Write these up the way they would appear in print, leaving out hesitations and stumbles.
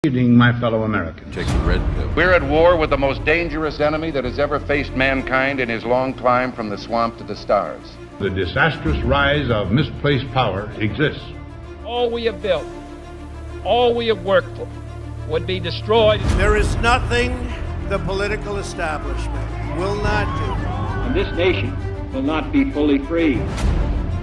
My fellow Americans. Take the red pill. We're at war with the most dangerous enemy that has ever faced mankind in his long climb from the swamp to the stars. The disastrous rise of misplaced power exists. All we have built, all we have worked for, would be destroyed. There is nothing the political establishment will not do. And this nation will not be fully free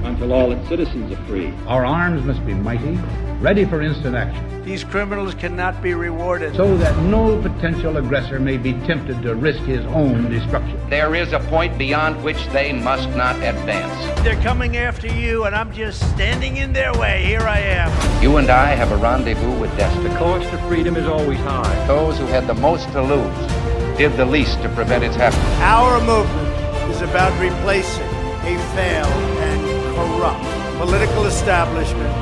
until all its citizens are free. Our arms must be mighty, ready for instant action, These criminals cannot be rewarded. so that no potential aggressor may be tempted to risk his own destruction. There is a point beyond which they must not advance. They're coming after you, and I'm just standing in their way. Here I am. You and I have a rendezvous with destiny. The cost of freedom is always high. Those who had the most to lose did the least to prevent its happening. Our movement is about replacing a failed and corrupt political establishment.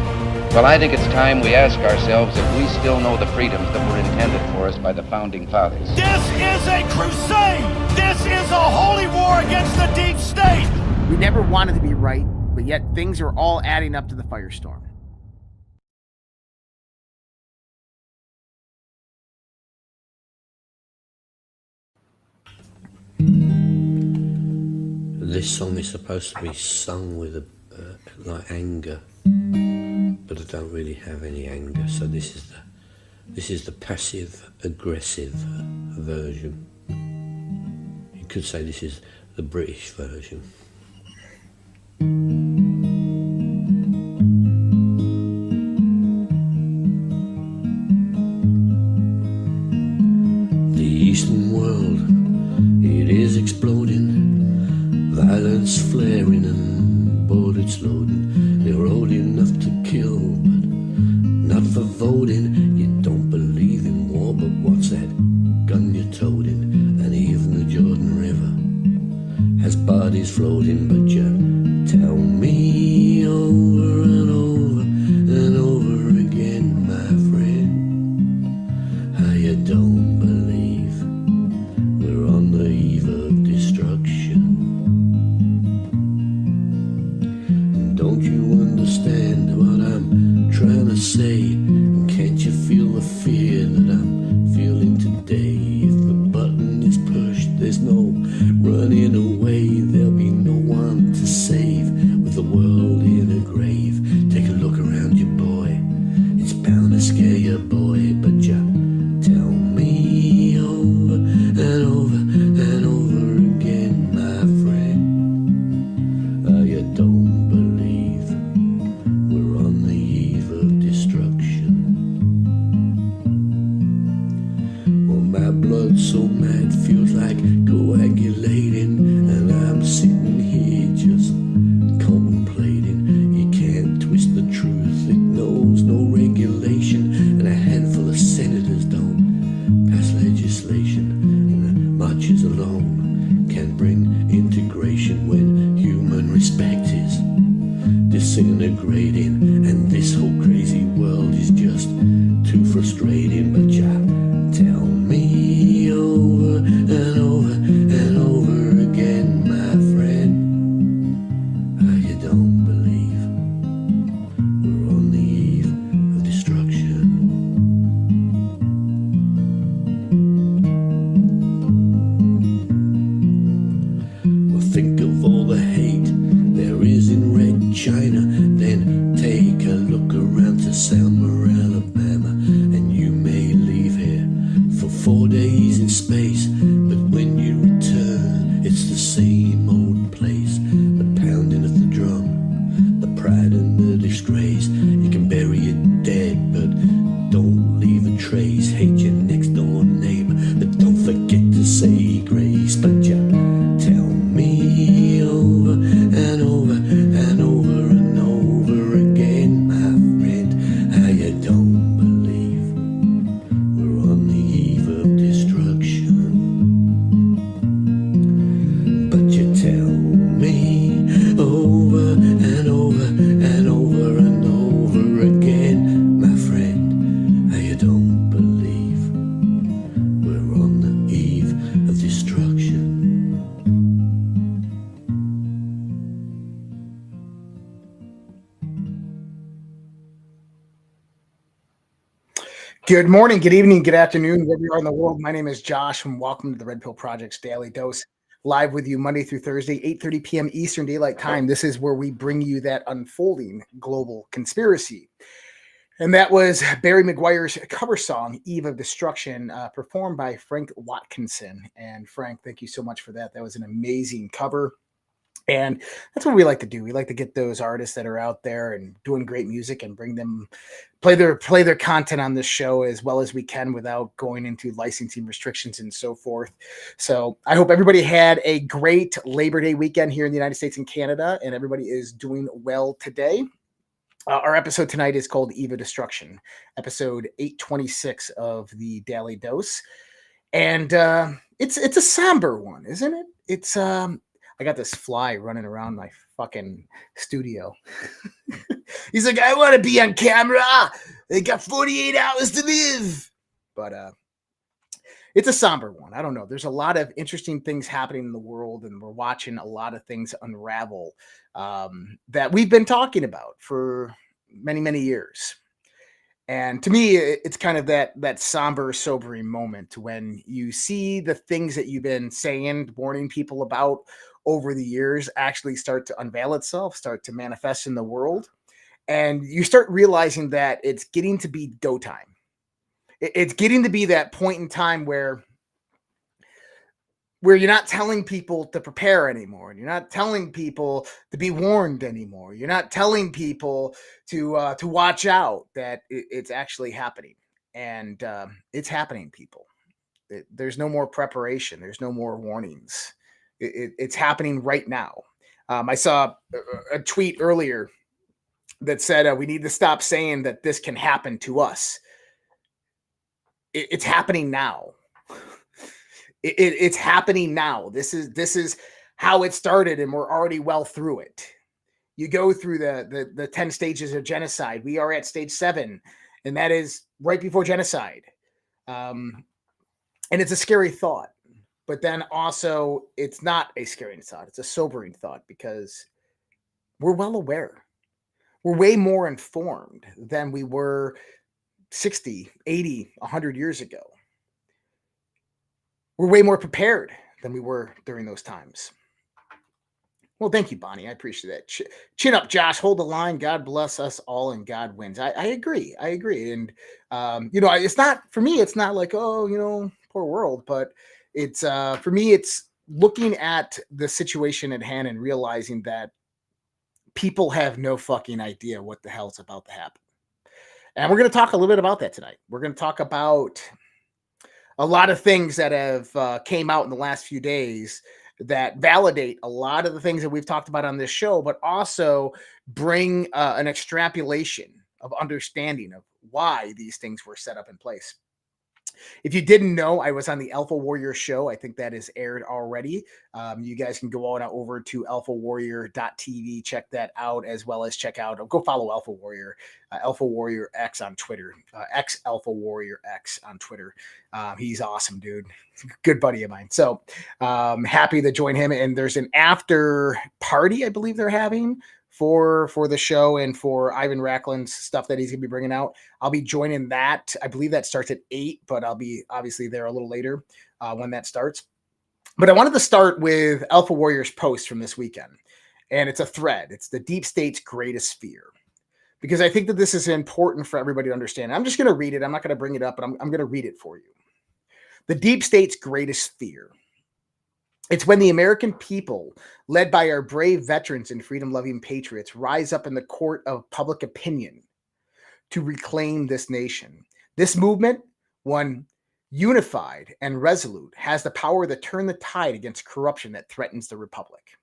Well, I think it's time we ask ourselves if we still know the freedoms that were intended for us by the founding fathers. This is a crusade! This is a holy war against the deep state! We never wanted to be right, but yet things are all adding up to the firestorm. This song is supposed to be sung with like anger, but I don't really have any anger. So this is the passive aggressive version. You could say this is the British version. The Eastern world, it is exploding. Violence flaring and bullets loading. They're old enough to kill, but not for voting. You don't believe in war, but what's that gun you're toting? And even the Jordan River has bodies floating. But you tell me over and over and over again, my friend, how you don't believe we're on the eve of destruction. Don't you understand what I'm trying to say? Can't you feel the fear that I'm feeling today? If the button is pushed, there's no running away. There'll be no one to save with the world in a grave. Take a look around you, boy. It's bound to scare you, boy. But you tell me over and over and over again, my friend, how you don't believe we're on the eve of destruction. Well, my blood's so mad, feels like coagulating, and I'm sitting here just contemplating. You can't twist the truth, it knows no regulation, and a handful of senators Good morning, good evening, good afternoon, wherever you are in the world. My name is Josh, and welcome to the Red Pill Project's Daily Dose. Live with you Monday through Thursday, 8:30 p.m. Eastern Daylight Time. This is where we bring you that unfolding global conspiracy. And that was Barry McGuire's cover song, Eve of Destruction, performed by Frank Watkinson. And Frank, thank you so much for that. That was an amazing cover. And that's what we like to do. We like to get those artists that are out there and doing great music and bring them, play their content on this show as well as we can without going into licensing restrictions and so forth. So I hope everybody had a great Labor Day weekend here in the United States and Canada, and everybody is doing well today. Our episode tonight is called Eve of Destruction, episode 826 of the Daily Dose. And it's a somber one, isn't it? It's I got this fly running around my fucking studio. He's like, I want to be on camera. They got 48 hours to live. But it's a somber one. I don't know. There's a lot of interesting things happening in the world, and we're watching a lot of things unravel that we've been talking about for many, many years. And to me, it's kind of that somber, sobering moment when you see the things that you've been saying, warning people about over the years actually start to unveil itself, start to manifest in the world. And you start realizing that it's getting to be go time. It's getting to be that point in time where you're not telling people to prepare anymore. And you're not telling people to be warned anymore. You're not telling people to watch out, that it's actually happening. And it's happening, people. There's no more preparation. There's no more warnings. It's happening right now. I saw a tweet earlier that said we need to stop saying that this can happen to us. It's happening now. It's happening now. This is how it started, and we're already well through it. You go through the 10 stages of genocide. We are at stage 7, and that is right before genocide. And it's a scary thought. But then also, it's not a scary thought. It's a sobering thought, because we're well aware. We're way more informed than we were 60, 80, 100 years ago. We're way more prepared than we were during those times. Well, thank you, Bonnie. I appreciate that. Chin up, Josh. Hold the line. God bless us all, and God wins. I agree. I agree. And, it's not, for me, it's not like, oh, poor world, but it's for me, it's looking at the situation at hand and realizing that people have no fucking idea what the hell's about to happen. And we're going to talk a little bit about that tonight. We're going to talk about a lot of things that have came out in the last few days that validate a lot of the things that we've talked about on this show, but also bring an extrapolation of understanding of why these things were set up in place. If you didn't know, I was on the Alpha Warrior show. I think that is aired already. You guys can go on over to alphawarrior.tv, check that out, as well as go follow Alpha Warrior, Alpha Warrior X on Twitter, X Alpha Warrior X on Twitter. He's awesome, dude. Good buddy of mine. So happy to join him. And there's an after party, I believe they're having for the show and for Ivan Racklin's stuff that he's going to be bringing out. I'll be joining that. I believe that starts at 8, but I'll be obviously there a little later when that starts. But I wanted to start with Alpha Warrior's post from this weekend. And it's a thread. It's the deep state's greatest fear. Because I think that this is important for everybody to understand. I'm just going to read it. I'm not going to bring it up, but I'm going to read it for you. The deep state's greatest fear. It's when the American people, led by our brave veterans and freedom-loving patriots, rise up in the court of public opinion to reclaim this nation. This movement, one unified and resolute, has the power to turn the tide against corruption that threatens the republic.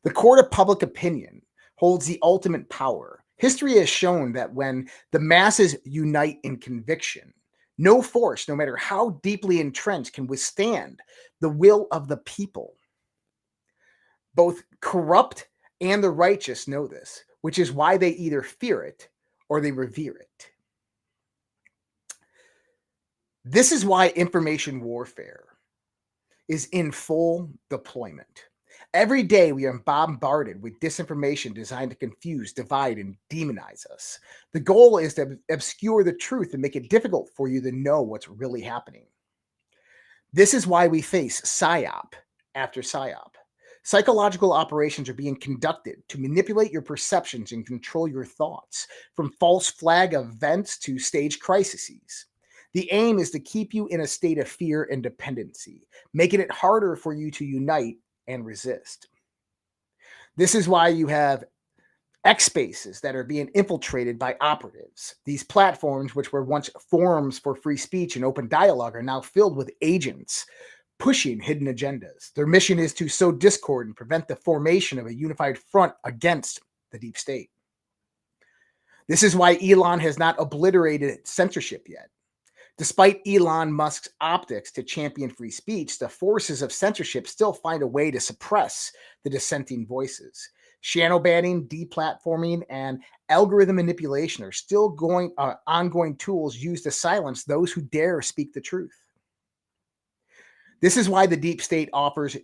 The court of public opinion holds the ultimate power. History has shown that when the masses unite in conviction, no force, no matter how deeply entrenched, can withstand the will of the people. Both corrupt and the righteous know this, which is why they either fear it or they revere it. This is why information warfare is in full deployment. Every day we are bombarded with disinformation designed to confuse, divide, and demonize us. The goal is to obscure the truth and make it difficult for you to know what's really happening. This is why we face PSYOP after PSYOP. Psychological operations are being conducted to manipulate your perceptions and control your thoughts, from false flag events to stage crises. The aim is to keep you in a state of fear and dependency, making it harder for you to unite and resist. This is why you have X spaces that are being infiltrated by operatives. These platforms, which were once forums for free speech and open dialogue, are now filled with agents pushing hidden agendas. Their mission is to sow discord and prevent the formation of a unified front against the deep state. This is why Elon has not obliterated censorship yet. Despite Elon Musk's optics to champion free speech, the forces of censorship still find a way to suppress the dissenting voices. Shadow banning, deplatforming, and algorithm manipulation are still ongoing tools used to silence those who dare speak the truth. This is why the deep state offers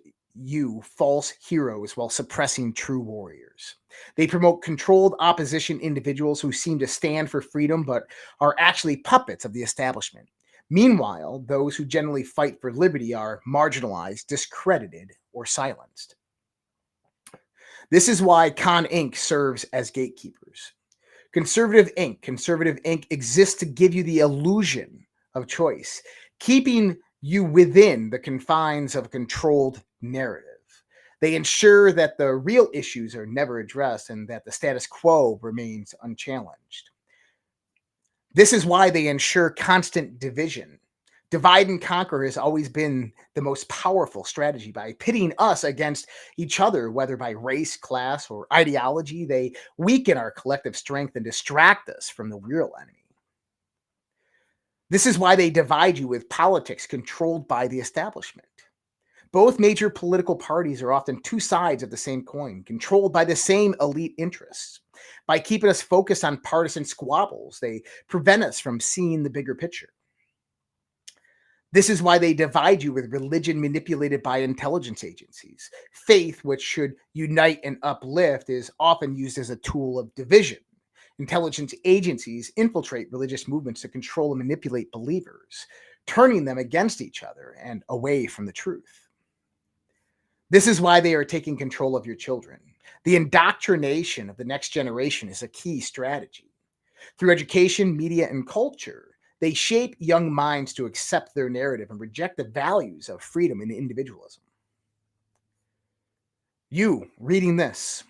you false heroes while suppressing true warriors. They promote controlled opposition individuals who seem to stand for freedom but are actually puppets of the establishment. Meanwhile, those who generally fight for liberty are marginalized, discredited, or silenced. This is why Con Inc. serves as gatekeepers. Conservative Inc. exists to give you the illusion of choice, keeping you within the confines of a controlled narrative. They ensure that the real issues are never addressed and that the status quo remains unchallenged. This is why they ensure constant division. Divide and conquer has always been the most powerful strategy. By pitting us against each other, whether by race, class, or ideology, they weaken our collective strength and distract us from the real enemy. This is why they divide you with politics controlled by the establishment. Both major political parties are often two sides of the same coin, controlled by the same elite interests. By keeping us focused on partisan squabbles, they prevent us from seeing the bigger picture. This is why they divide you with religion manipulated by intelligence agencies. Faith, which should unite and uplift, is often used as a tool of division. Intelligence agencies infiltrate religious movements to control and manipulate believers, turning them against each other and away from the truth. This is why they are taking control of your children. The indoctrination of the next generation is a key strategy. Through education, media, and culture, they shape young minds to accept their narrative and reject the values of freedom and individualism. You, reading this,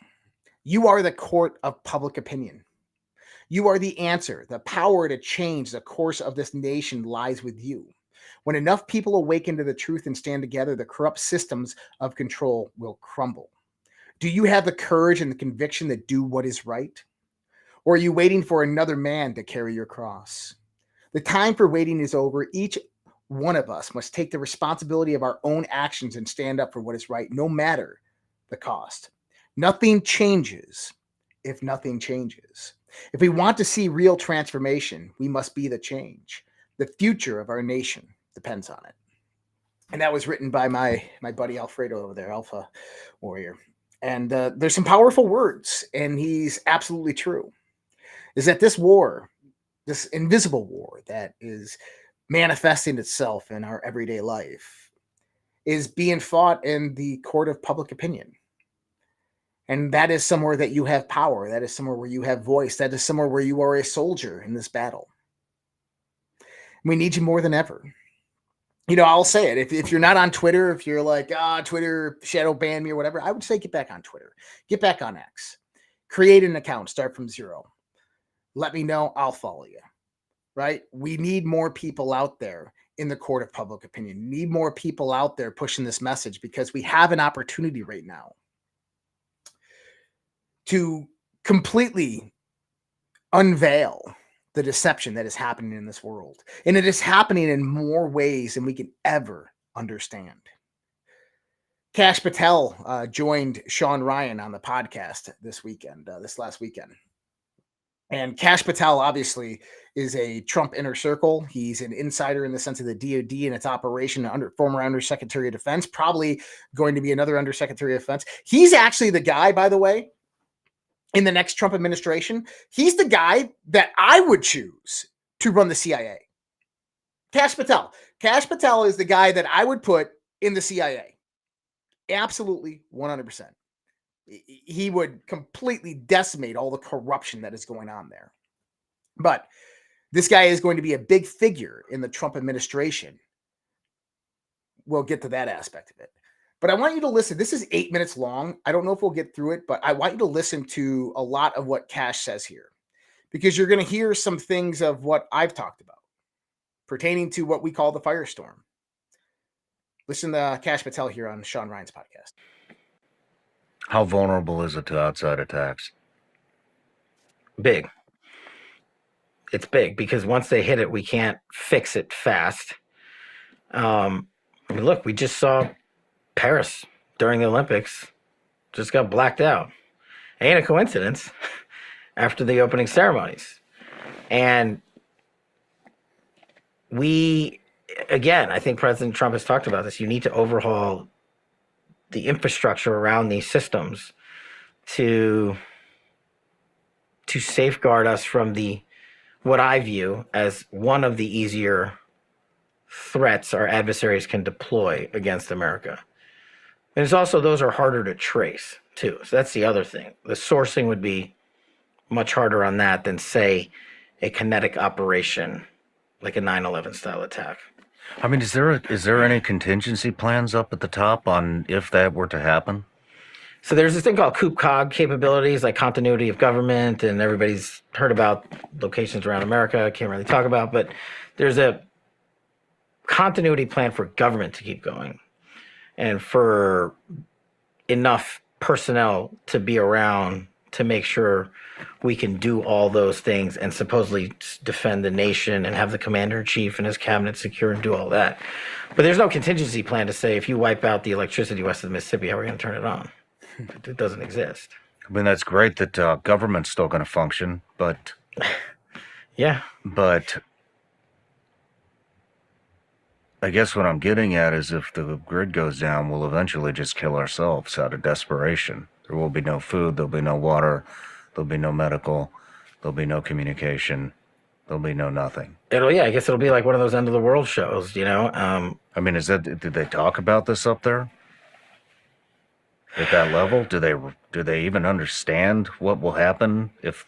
you are the court of public opinion. You are the answer. The power to change the course of this nation lies with you. When enough people awaken to the truth and stand together, the corrupt systems of control will crumble. Do you have the courage and the conviction to do what is right? Or are you waiting for another man to carry your cross? The time for waiting is over. Each one of us must take the responsibility of our own actions and stand up for what is right, no matter the cost. Nothing changes if nothing changes. If we want to see real transformation, we must be the change. The future of our nation depends on it. And that was written by my buddy Alfredo over there, Alpha Warrior. And there's some powerful words, and he's absolutely true. Is that this war, this invisible war that is manifesting itself in our everyday life, is being fought in the court of public opinion. And that is somewhere that you have power. That is somewhere where you have voice. That is somewhere where you are a soldier in this battle. We need you more than ever. You know, I'll say it. If you're not on Twitter, if you're like, Twitter shadow ban me or whatever, I would say get back on Twitter. Get back on X. Create an account. Start from zero. Let me know. I'll follow you. Right? We need more people out there in the court of public opinion. We need more people out there pushing this message, because we have an opportunity right now to completely unveil the deception that is happening in this world. And it is happening in more ways than we can ever understand. Kash Patel joined Sean Ryan on the podcast this last weekend. And Kash Patel obviously is a Trump inner circle. He's an insider in the sense of the DOD and its operation, former Undersecretary of Defense, probably going to be another Undersecretary of Defense. He's actually the guy, by the way, in the next Trump administration. He's the guy that I would choose to run the CIA. Kash Patel. Kash Patel is the guy that I would put in the CIA. Absolutely, 100%. He would completely decimate all the corruption that is going on there. But this guy is going to be a big figure in the Trump administration. We'll get to that aspect of it. But I want you to listen. This is 8 minutes long. I don't know if we'll get through it, but I want you to listen to a lot of what Kash says here, because you're going to hear some things of what I've talked about pertaining to what we call the firestorm. Listen to Kash Patel here on Sean Ryan's podcast. How vulnerable is it to outside attacks? Big. It's big because once they hit it, we can't fix it fast. Look, we just saw Paris during the Olympics just got blacked out. Ain't a coincidence after the opening ceremonies. And I think President Trump has talked about this. You need to overhaul the infrastructure around these systems to safeguard us from what I view as one of the easier threats our adversaries can deploy against America. And it's also, those are harder to trace too. So that's the other thing. The sourcing would be much harder on that than, say, a kinetic operation like a 9/11 style attack. I mean, is there any contingency plans up at the top on if that were to happen? So there's this thing called COOP-COG capabilities, like continuity of government, and everybody's heard about locations around America. I can't really talk about, but there's a continuity plan for government to keep going and for enough personnel to be around to make sure we can do all those things and supposedly defend the nation and have the commander-in-chief and his cabinet secure and do all that. But there's no contingency plan to say, if you wipe out the electricity west of the Mississippi, how are we going to turn it on? It doesn't exist. I mean, that's great that government's still going to function, but... Yeah. But I guess what I'm getting at is if the grid goes down, we'll eventually just kill ourselves out of desperation. There will be no food, there'll be no water, there'll be no medical, there'll be no communication, there'll be no nothing. I guess it'll be like one of those end of the world shows, you know? I mean, did they talk about this up there? At that level? Do they even understand what will happen if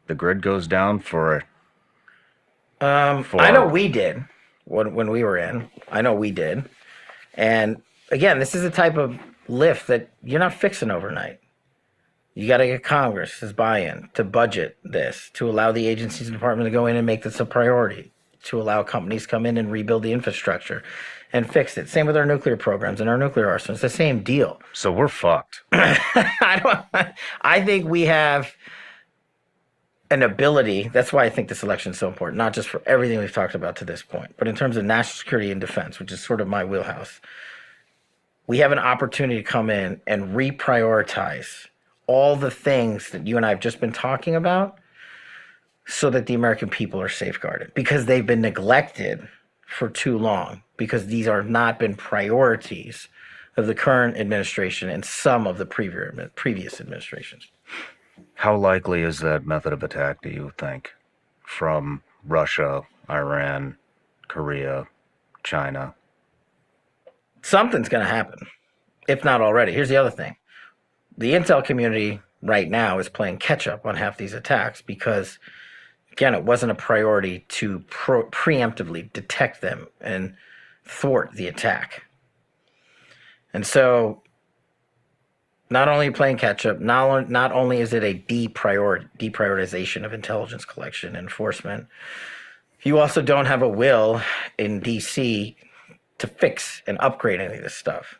the grid goes down for I know we did when we were in. I know we did. And again, this is a type of lift that you're not fixing overnight. You got to get Congress's buy-in to budget this, to allow the agencies and departments to go in and make this a priority, to allow companies come in and rebuild the infrastructure and fix it. Same with our nuclear programs and our nuclear arsenal. It's the same deal. So we're fucked. I think we have an ability. That's why I think this election is so important, not just for everything we've talked about to this point, but in terms of national security and defense, which is sort of my wheelhouse. We have an opportunity to come in and reprioritize all the things that you and I have just been talking about so that the American people are safeguarded, because they've been neglected for too long, because these are not been priorities of the current administration and some of the previous administrations. How likely is that method of attack, do you think, from Russia, Iran, Korea, China? Something's going to happen, if not already. Here's the other thing. The intel community right now is playing catch up on half these attacks because, again, it wasn't a priority to preemptively detect them and thwart the attack. And so not only playing catch up, not only is it a deprioritization of intelligence collection and enforcement, you also don't have a will in D.C. to fix and upgrade any of this stuff.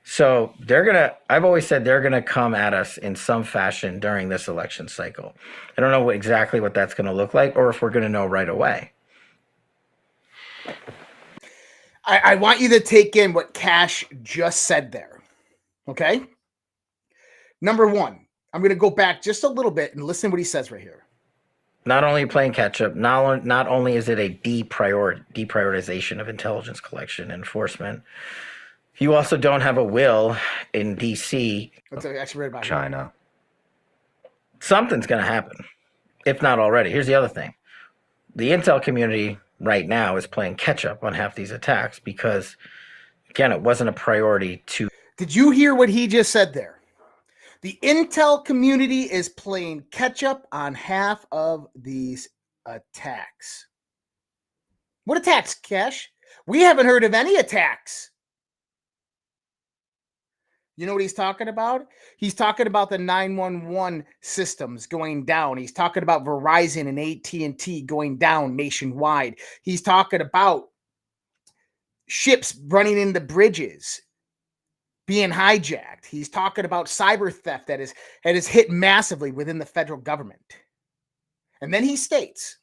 So I've always said they're going to come at us in some fashion during this election cycle. I don't know exactly what that's going to look like or if we're going to know right away. I want you to take in what Kash just said there. Okay? Number one, I'm going to go back just a little bit and listen to what he says right here. Not only playing catch up, not only is it a deprioritization of intelligence collection and enforcement, you also don't have a will in D.C. Let's actually read about China. Something's going to happen, if not already. Here's the other thing. The intel community right now is playing catch up on half these attacks because, again, it wasn't a priority to. Did you hear what he just said there? The intel community is playing catch up on half of these attacks. What attacks, Cash? We haven't heard of any attacks. You know what he's talking about? He's talking about the 911 systems going down. He's talking about Verizon and AT&T going down nationwide. He's talking about ships running into bridges, being hijacked. He's talking about cyber theft that is hit massively within the federal government. And then he states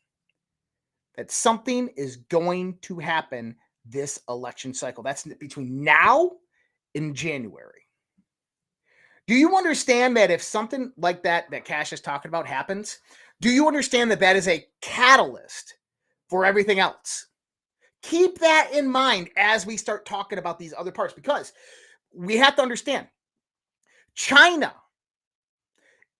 that something is going to happen this election cycle. That's between now and January. Do you understand that if something like that Cash is talking about happens, do you understand that that is a catalyst for everything else? Keep that in mind as we start talking about these other parts, because we have to understand China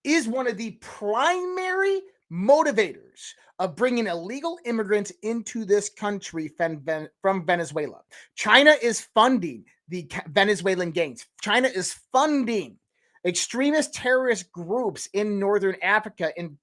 is one of the primary motivators of bringing illegal immigrants into this country from Venezuela. China is funding the Venezuelan gangs. China is funding extremist terrorist groups in Northern Africa in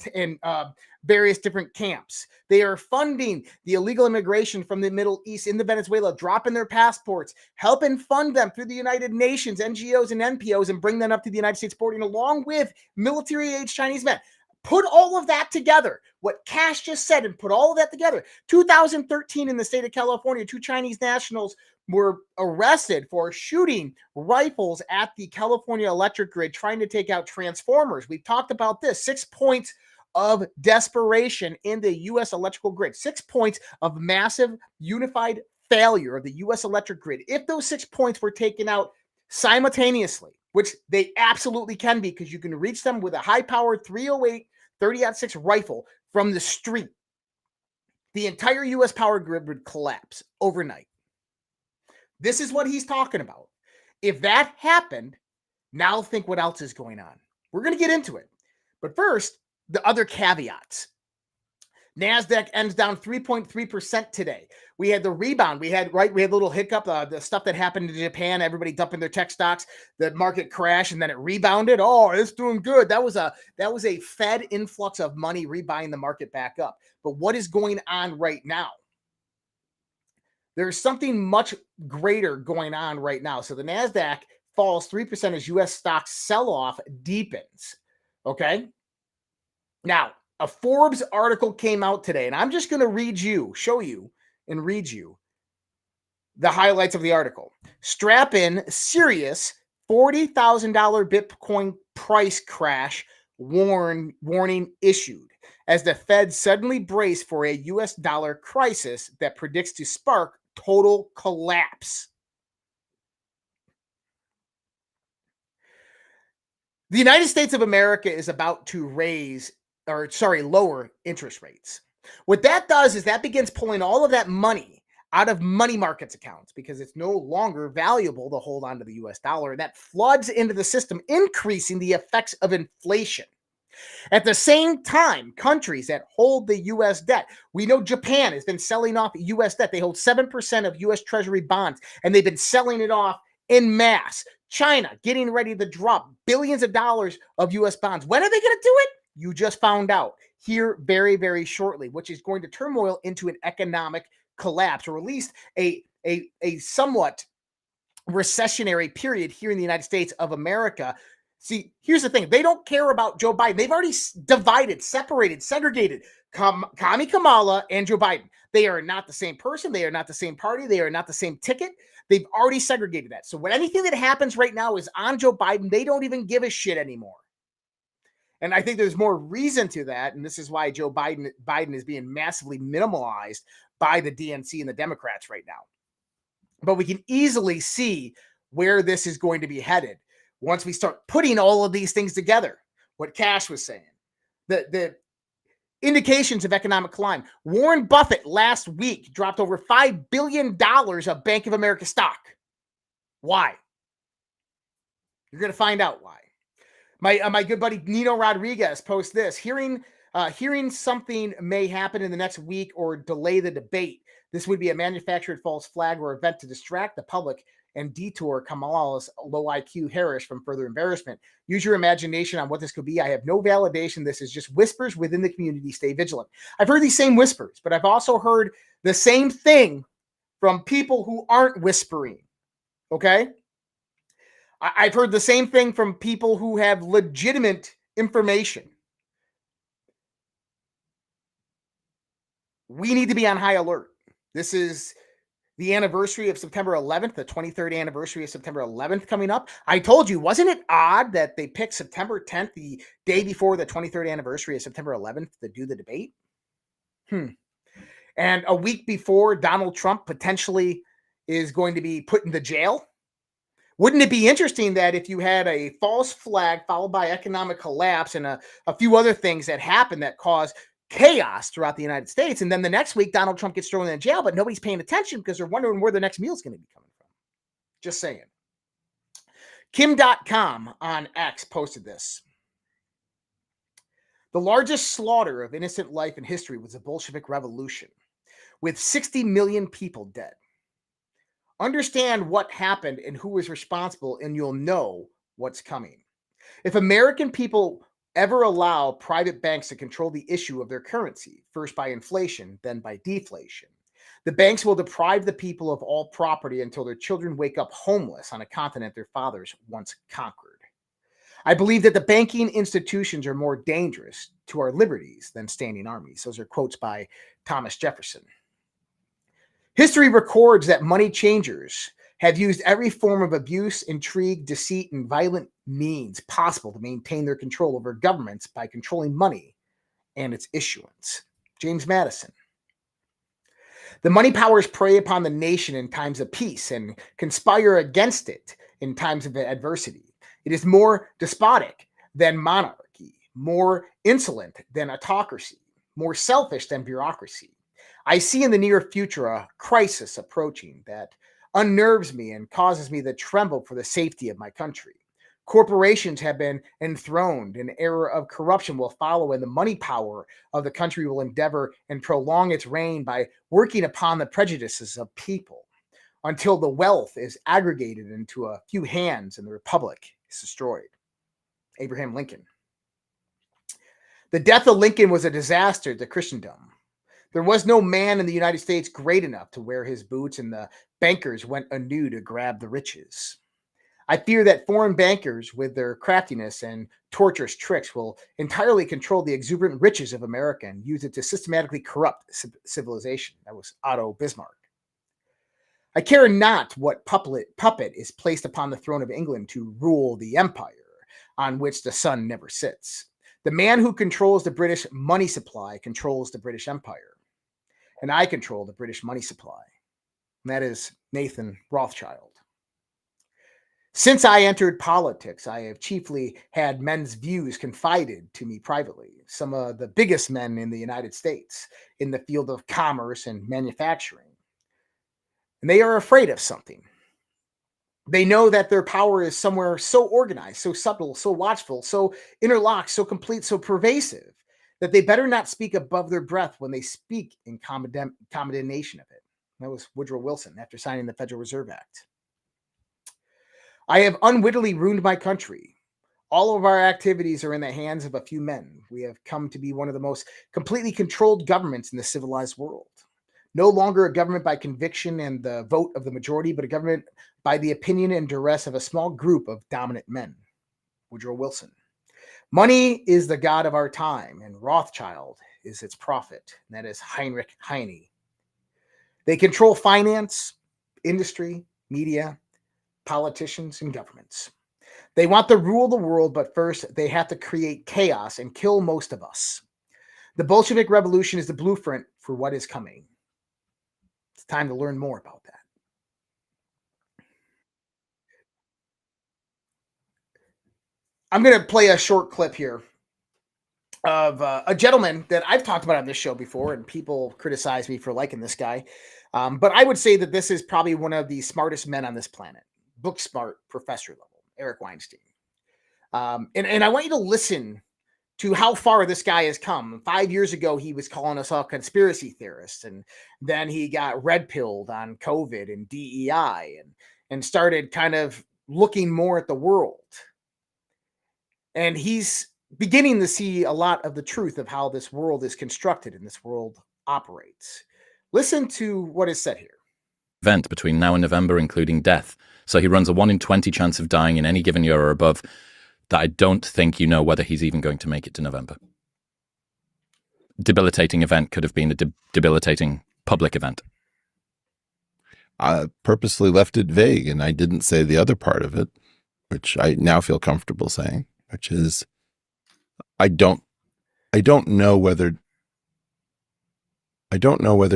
various different camps. They are funding the illegal immigration from the Middle East into Venezuela, dropping their passports, helping fund them through the United Nations, NGOs and NPOs, and bring them up to the United States border, along with military-age Chinese men. Put all of that together, what Cash just said, and put all of that together. 2013 in the state of California, 2 Chinese nationals were arrested for shooting rifles at the California electric grid, trying to take out transformers. We've talked about this. 6 points of desperation in the U.S. electrical grid. 6 points of massive unified failure of the U.S. electric grid. If those 6 points were taken out simultaneously, which they absolutely can be, because you can reach them with a high-powered 308 30-06 rifle from the street, the entire U.S. power grid would collapse overnight. This is what he's talking about. If that happened, now think what else is going on. We're going to get into it. But first, the other caveats. NASDAQ ends down 3.3% today. We had the rebound. We had a little hiccup, the stuff that happened in Japan, everybody dumping their tech stocks, the market crashed, and then it rebounded. Oh, it's doing good. That was a Fed influx of money rebuying the market back up. But what is going on right now? There's something much greater going on right now. So the NASDAQ falls 3% as U.S. stocks sell-off deepens. Okay? Now, a Forbes article came out today, and I'm just going to show you the highlights of the article. Strap in, serious $40,000 Bitcoin price crash warning issued as the Fed suddenly braced for a U.S. dollar crisis that predicts to spark total collapse. The United States of America is about to lower interest rates. What that does is that begins pulling all of that money out of money markets accounts because it's no longer valuable to hold on to the US dollar. And that floods into the system, increasing the effects of inflation. At the same time, countries that hold the U.S. debt, we know Japan has been selling off U.S. debt. They hold 7% of U.S. Treasury bonds, and they've been selling it off en masse. China getting ready to drop billions of dollars of U.S. bonds. When are they going to do it? You just found out here very, very shortly, which is going to turmoil into an economic collapse, or at least a somewhat recessionary period here in the United States of America. See, here's the thing. They don't care about Joe Biden. They've already divided, separated, segregated Kami Kamala and Joe Biden. They are not the same person. They are not the same party. They are not the same ticket. They've already segregated that. So when anything that happens right now is on Joe Biden, they don't even give a shit anymore. And I think there's more reason to that. And this is why Joe Biden is being massively minimalized by the DNC and the Democrats right now. But we can easily see where this is going to be headed once we start putting all of these things together. What Cash was saying, the Indications of economic climb. Warren Buffett last week dropped over $5 billion of Bank of America stock. Why? You're going to find out why. My good buddy Nino Rodriguez posts this. Hearing something may happen in the next week or delay the debate. This would be a manufactured false flag or event to distract the public and detour Kamala's low IQ Harris from further embarrassment. Use your imagination on what this could be. I have no validation. This is just whispers within the community. Stay vigilant. I've heard these same whispers, but I've also heard the same thing from people who aren't whispering. Okay? I've heard the same thing from people who have legitimate information. We need to be on high alert. This is the anniversary of September 11th, the 23rd anniversary of September 11th coming up. I told you, wasn't it odd that they picked September 10th, the day before the 23rd anniversary of September 11th, to do the debate? And a week before Donald Trump potentially is going to be put into jail? Wouldn't it be interesting that if you had a false flag followed by economic collapse and a few other things that happen that cause chaos throughout the United States, and then the next week Donald Trump gets thrown in jail, but nobody's paying attention because they're wondering where the next meal is going to be coming from? Just saying. Kim.com on X posted this. The largest slaughter of innocent life in history was the Bolshevik Revolution, with 60 million people dead. Understand what happened and who was responsible, and you'll know what's coming. If American people ever allow private banks to control the issue of their currency, first by inflation, then by deflation, the banks will deprive the people of all property until their children wake up homeless on a continent their fathers once conquered. I believe that the banking institutions are more dangerous to our liberties than standing armies. Those are quotes by Thomas Jefferson. History records that money changers have used every form of abuse, intrigue, deceit, and violent means possible to maintain their control over governments by controlling money and its issuance. James Madison. The money powers prey upon the nation in times of peace and conspire against it in times of adversity. It is more despotic than monarchy, more insolent than autocracy, more selfish than bureaucracy. I see in the near future a crisis approaching that unnerves me and causes me to tremble for the safety of my country. Corporations have been enthroned. An era of corruption will follow, and the money power of the country will endeavor and prolong its reign by working upon the prejudices of people until the wealth is aggregated into a few hands and the republic is destroyed. Abraham Lincoln. The death of Lincoln was a disaster to Christendom. There was no man in the United States great enough to wear his boots, and the bankers went anew to grab the riches. I fear that foreign bankers, with their craftiness and torturous tricks, will entirely control the exuberant riches of America and use it to systematically corrupt civilization. That was Otto Bismarck. I care not what puppet is placed upon the throne of England to rule the empire on which the sun never sits. The man who controls the British money supply controls the British Empire. And I control the British money supply. And that is Nathan Rothschild. Since I entered politics, I have chiefly had men's views confided to me privately, some of the biggest men in the United States in the field of commerce and manufacturing. And they are afraid of something. They know that their power is somewhere so organized, so subtle, so watchful, so interlocked, so complete, so pervasive, that they better not speak above their breath when they speak in condemnation of it. That was Woodrow Wilson after signing the Federal Reserve Act. I have unwittingly ruined my country. All of our activities are in the hands of a few men. We have come to be one of the most completely controlled governments in the civilized world. No longer a government by conviction and the vote of the majority, but a government by the opinion and duress of a small group of dominant men. Woodrow Wilson. Money is the god of our time, and Rothschild is its prophet, and that is Heinrich Heine. They control finance, industry, media, politicians, and governments. They want to rule the world, but first they have to create chaos and kill most of us. The Bolshevik Revolution is the blueprint for what is coming. It's time to learn more about that. I'm going to play a short clip here of a gentleman that I've talked about on this show before, and people criticize me for liking this guy. But I would say that this is probably one of the smartest men on this planet, book smart professor level, Eric Weinstein. And I want you to listen to how far this guy has come. 5 years ago, he was calling us all conspiracy theorists, and then he got red pilled on COVID and DEI, and started kind of looking more at the world. And he's beginning to see a lot of the truth of how this world is constructed and this world operates. Listen to what is said here. Event between now and November, including death. So he runs a 1 in 20 chance of dying in any given year or above, that I don't think you know whether he's even going to make it to November. Debilitating event could have been a debilitating public event. I purposely left it vague, and I didn't say the other part of it, which I now feel comfortable saying, which is I don't know whether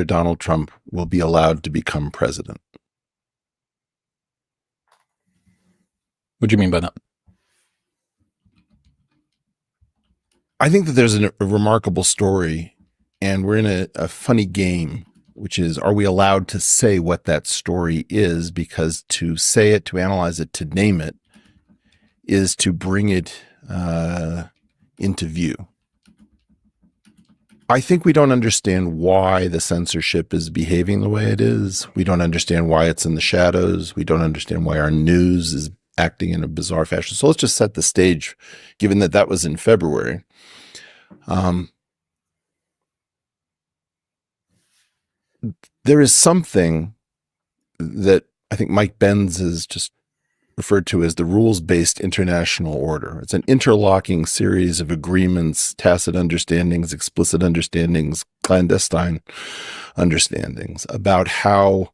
Donald Trump will be allowed to become president. What do you mean by that? I think that there's a remarkable story, and we're in a funny game, which is, are we allowed to say what that story is? Because to say it, to analyze it, to name it, is to bring it into view. I think we don't understand why the censorship is behaving the way it is. We don't understand why it's in the shadows. We don't understand why our news is acting in a bizarre fashion. So let's just set the stage, given that that was in February. There is something that I think Mike Benz has just referred to as the rules-based international order. It's an interlocking series of agreements, tacit understandings, explicit understandings, clandestine understandings about how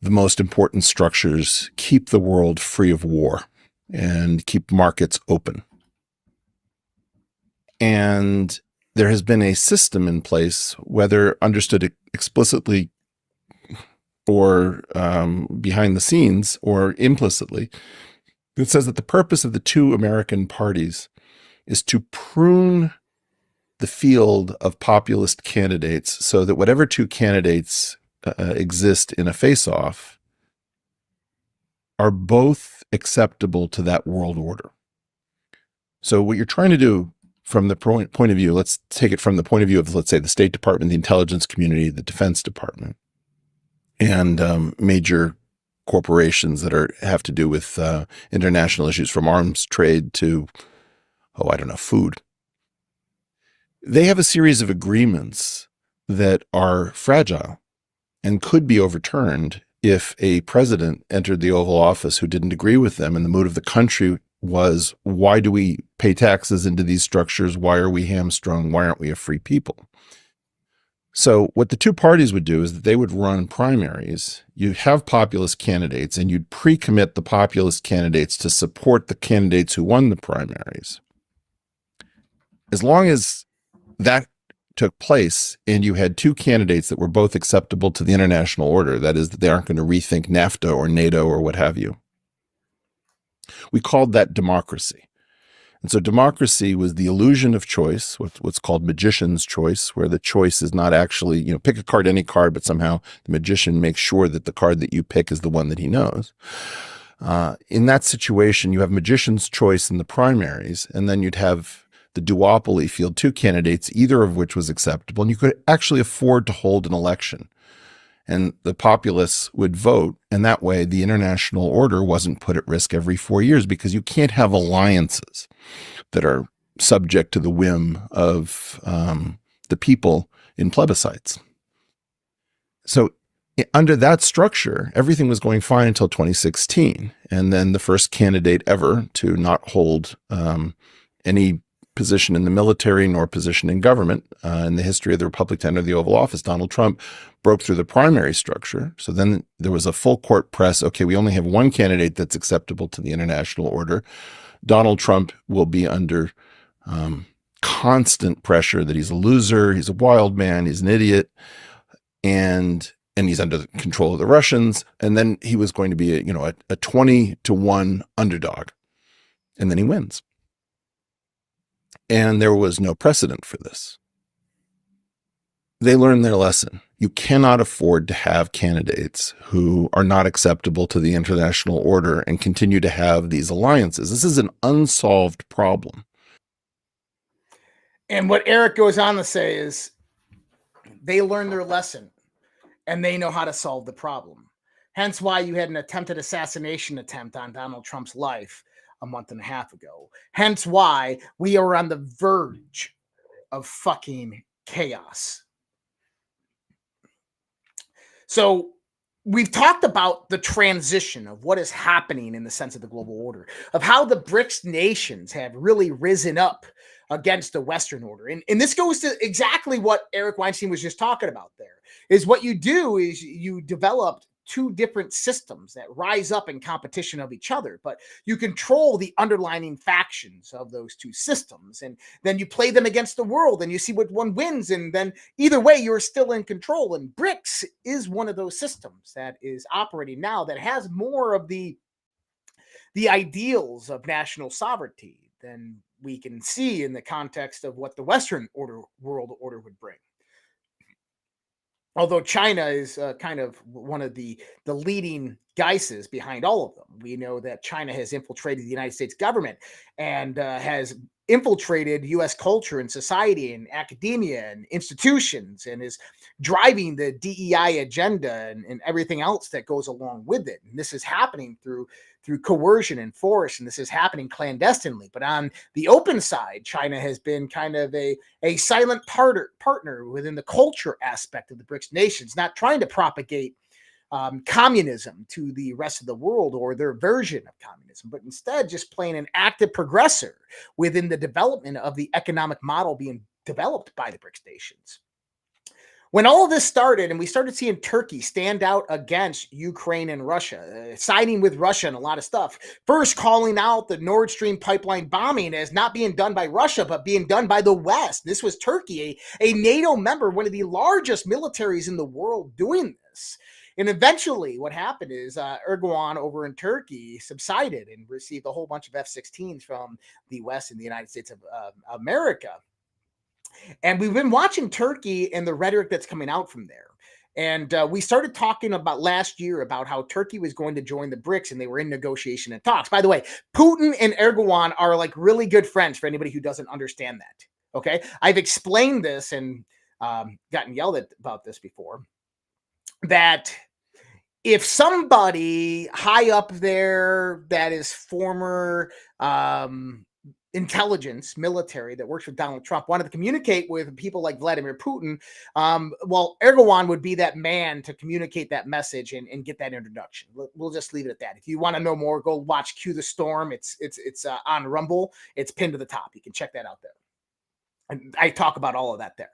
the most important structures keep the world free of war and keep markets open. And there has been a system in place, whether understood explicitly or behind the scenes or implicitly, that says that the purpose of the two American parties is to prune the field of populist candidates so that whatever two candidates exist in a face-off are both acceptable to that world order. So what you're trying to do from the point of view, let's take it from the point of view of, let's say, the State Department, the intelligence community, the Defense Department, and major corporations that have to do with international issues, from arms trade to, food. They have a series of agreements that are fragile and could be overturned if a president entered the Oval Office who didn't agree with them, and the mood of the country was, why do we pay taxes into these structures? Why are we hamstrung? Why aren't we a free people? So what the two parties would do is that they would run primaries. You'd have populist candidates, and you'd pre-commit the populist candidates to support the candidates who won the primaries. As long as that took place and you had two candidates that were both acceptable to the international order, that is, that they aren't going to rethink NAFTA or NATO or what have you, we called that democracy. And so democracy was the illusion of choice, what's called magician's choice, where the choice is not actually, pick a card, any card, but somehow the magician makes sure that the card that you pick is the one that he knows. In that situation, you have magician's choice in the primaries, and then you'd have the duopoly field two candidates, either of which was acceptable, and you could actually afford to hold an election. And the populace would vote, and that way the international order wasn't put at risk every 4 years, because you can't have alliances that are subject to the whim of the people in plebiscites. So under that structure, everything was going fine until 2016. And then the first candidate ever to not hold any position in the military nor position in government in the history of the Republic to enter the Oval Office, Donald Trump, broke through the primary structure. So then there was a full court press. Okay, we only have one candidate that's acceptable to the international order. Donald Trump will be under constant pressure that he's a loser, he's a wild man, he's an idiot, and he's under the control of the Russians. And then he was going to be a 20-1 underdog. And then he wins. And there was no precedent for this. They learned their lesson. You cannot afford to have candidates who are not acceptable to the international order and continue to have these alliances. This is an unsolved problem. And what Eric goes on to say is they learned their lesson and they know how to solve the problem. Hence why you had an attempted assassination attempt on Donald Trump's life a month and a half ago. Hence why we are on the verge of fucking chaos. So we've talked about the transition of what is happening in the sense of the global order, of how the BRICS nations have really risen up against the Western order. And this goes to exactly what Eric Weinstein was just talking about there, is what you do is you developed two different systems that rise up in competition of each other, but you control the underlying factions of those two systems. And then you play them against the world and you see what one wins. And then either way, you're still in control. And BRICS is one of those systems that is operating now that has more of the ideals of national sovereignty than we can see in the context of what the Western world order would bring. Although China is kind of one of the leading geises behind all of them. We know that China has infiltrated the United States government and has infiltrated U.S. culture and society and academia and institutions and is driving the DEI agenda and everything else that goes along with it. And this is happening through coercion and force, and this is happening clandestinely. But on the open side, China has been kind of a silent partner within the culture aspect of the BRICS nations, not trying to propagate communism to the rest of the world or their version of communism, but instead just playing an active progressor within the development of the economic model being developed by the BRICS nations. When all of this started and we started seeing Turkey stand out against Ukraine and Russia, siding with Russia and a lot of stuff, first calling out the Nord Stream pipeline bombing as not being done by Russia, but being done by the West. This was Turkey, a NATO member, one of the largest militaries in the world doing this. And eventually what happened is Erdogan over in Turkey subsided and received a whole bunch of F-16s from the West and the United States of America. And we've been watching Turkey and the rhetoric that's coming out from there. And we started talking about last year about how Turkey was going to join the BRICS and they were in negotiation and talks. By the way, Putin and Erdogan are like really good friends for anybody who doesn't understand that. Okay. I've explained this and gotten yelled at about this before, that if somebody high up there that is former intelligence, military that works with Donald Trump wanted to communicate with people like Vladimir Putin, well, Erdogan would be that man to communicate that message and get that introduction. We'll just leave it at that. If you want to know more, go watch Cue the Storm. It's on Rumble. It's pinned to the top. You can check that out there. And I talk about all of that there.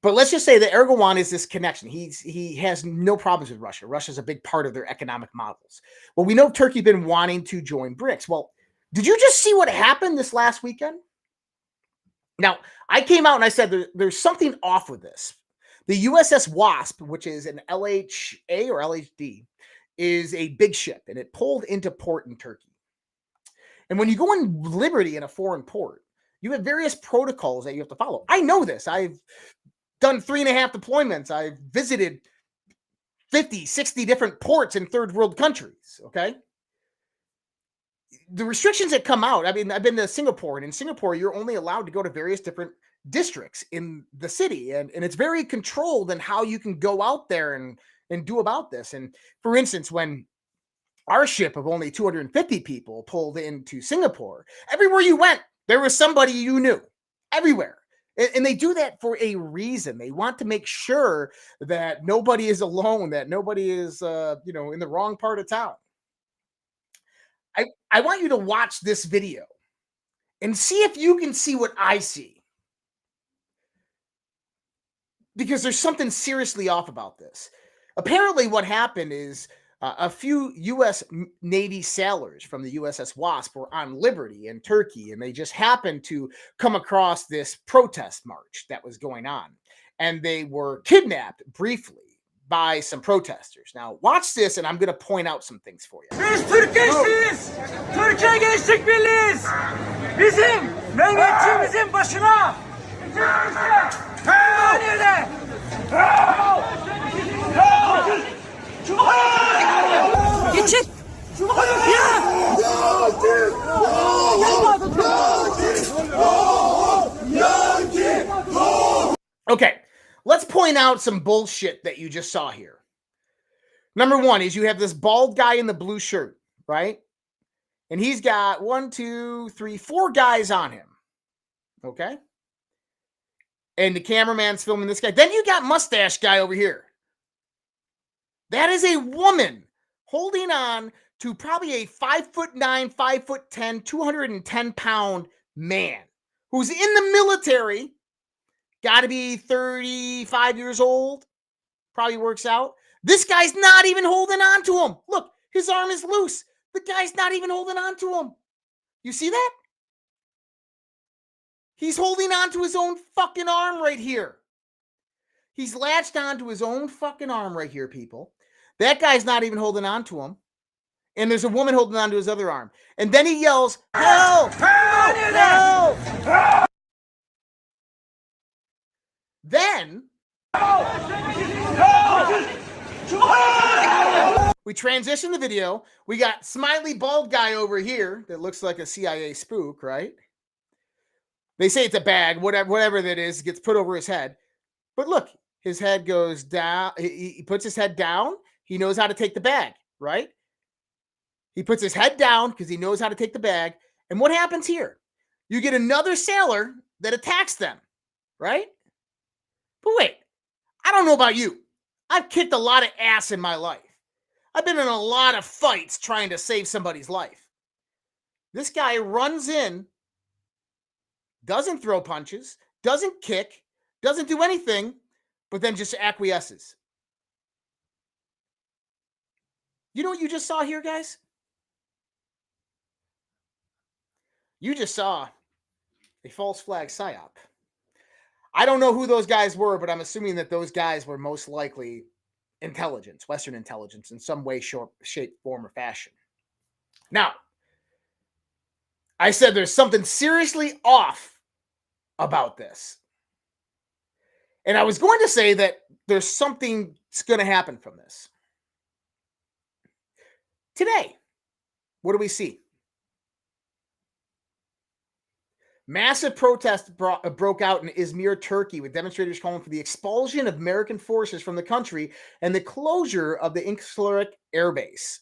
But let's just say that Erdogan is this connection. He has no problems with Russia. Russia's a big part of their economic models. Well, we know Turkey's been wanting to join BRICS. Well, did you just see what happened this last weekend? Now, I came out and I said there's something off with this. The USS Wasp, which is an LHA or LHD, is a big ship, and it pulled into port in Turkey. And when you go in Liberty in a foreign port, you have various protocols that you have to follow. I know this. I've done 3.5 deployments. I've visited 50, 60 different ports in third world countries, okay? The restrictions that come out, I mean, I've been to Singapore, and in Singapore, you're only allowed to go to various different districts in the city, and it's very controlled in how you can go out there and do about this. And for instance, when our ship of only 250 people pulled into Singapore, everywhere you went, there was somebody you knew, everywhere. And they do that for a reason. They want to make sure that nobody is alone, that nobody is, in the wrong part of town. I want you to watch this video and see if you can see what I see. Because there's something seriously off about this. Apparently what happened is a few U.S. Navy sailors from the USS Wasp were on Liberty in Turkey, and they just happened to come across this protest march that was going on. And they were kidnapped briefly by some protesters. Now, watch this, and I'm going to point out some things for you. Biz Türk gençliyiz. Türkiye Gençlik Birliği'yiz. Bizim Mehmetçiğimizin başına! Nerede? Geçin! Okay, let's point out some bullshit that you just saw here. Number one is you have this bald guy in the blue shirt, right? And he's got 4 guys on him. Okay? And the cameraman's filming this guy. Then you got mustache guy over here. That is a woman holding on to probably a 5'9", 5'10", 210-pound man who's in the military. Got to be 35 years old. Probably works out. This guy's not even holding on to him. Look, his arm is loose. The guy's not even holding on to him. You see that? He's holding on to his own fucking arm right here. He's latched onto his own fucking arm right here, people. That guy's not even holding on to him. And there's a woman holding on to his other arm. And then he yells, "Help! Help! Help!" Then we transition the video. We got smiley bald guy over here that looks like a CIA spook, right? They say it's a bag, whatever that is, gets put over his head. But look, his head goes down. He puts his head down. He knows how to take the bag, right? He puts his head down because he knows how to take the bag. And what happens here? You get another sailor that attacks them, right? But wait, I don't know about you. I've kicked a lot of ass in my life. I've been in a lot of fights trying to save somebody's life. This guy runs in, doesn't throw punches, doesn't kick, doesn't do anything, but then just acquiesces. You know what you just saw here, guys? You just saw a false flag psyop. I don't know who those guys were, but I'm assuming that those guys were most likely intelligence, Western intelligence in some way, shape, form, or fashion. Now, I said there's something seriously off about this. And I was going to say that there's something that's going to happen from this. Today, what do we see? Massive protests broke out in Izmir, Turkey, with demonstrators calling for the expulsion of American forces from the country and the closure of the Incirlik Air Base.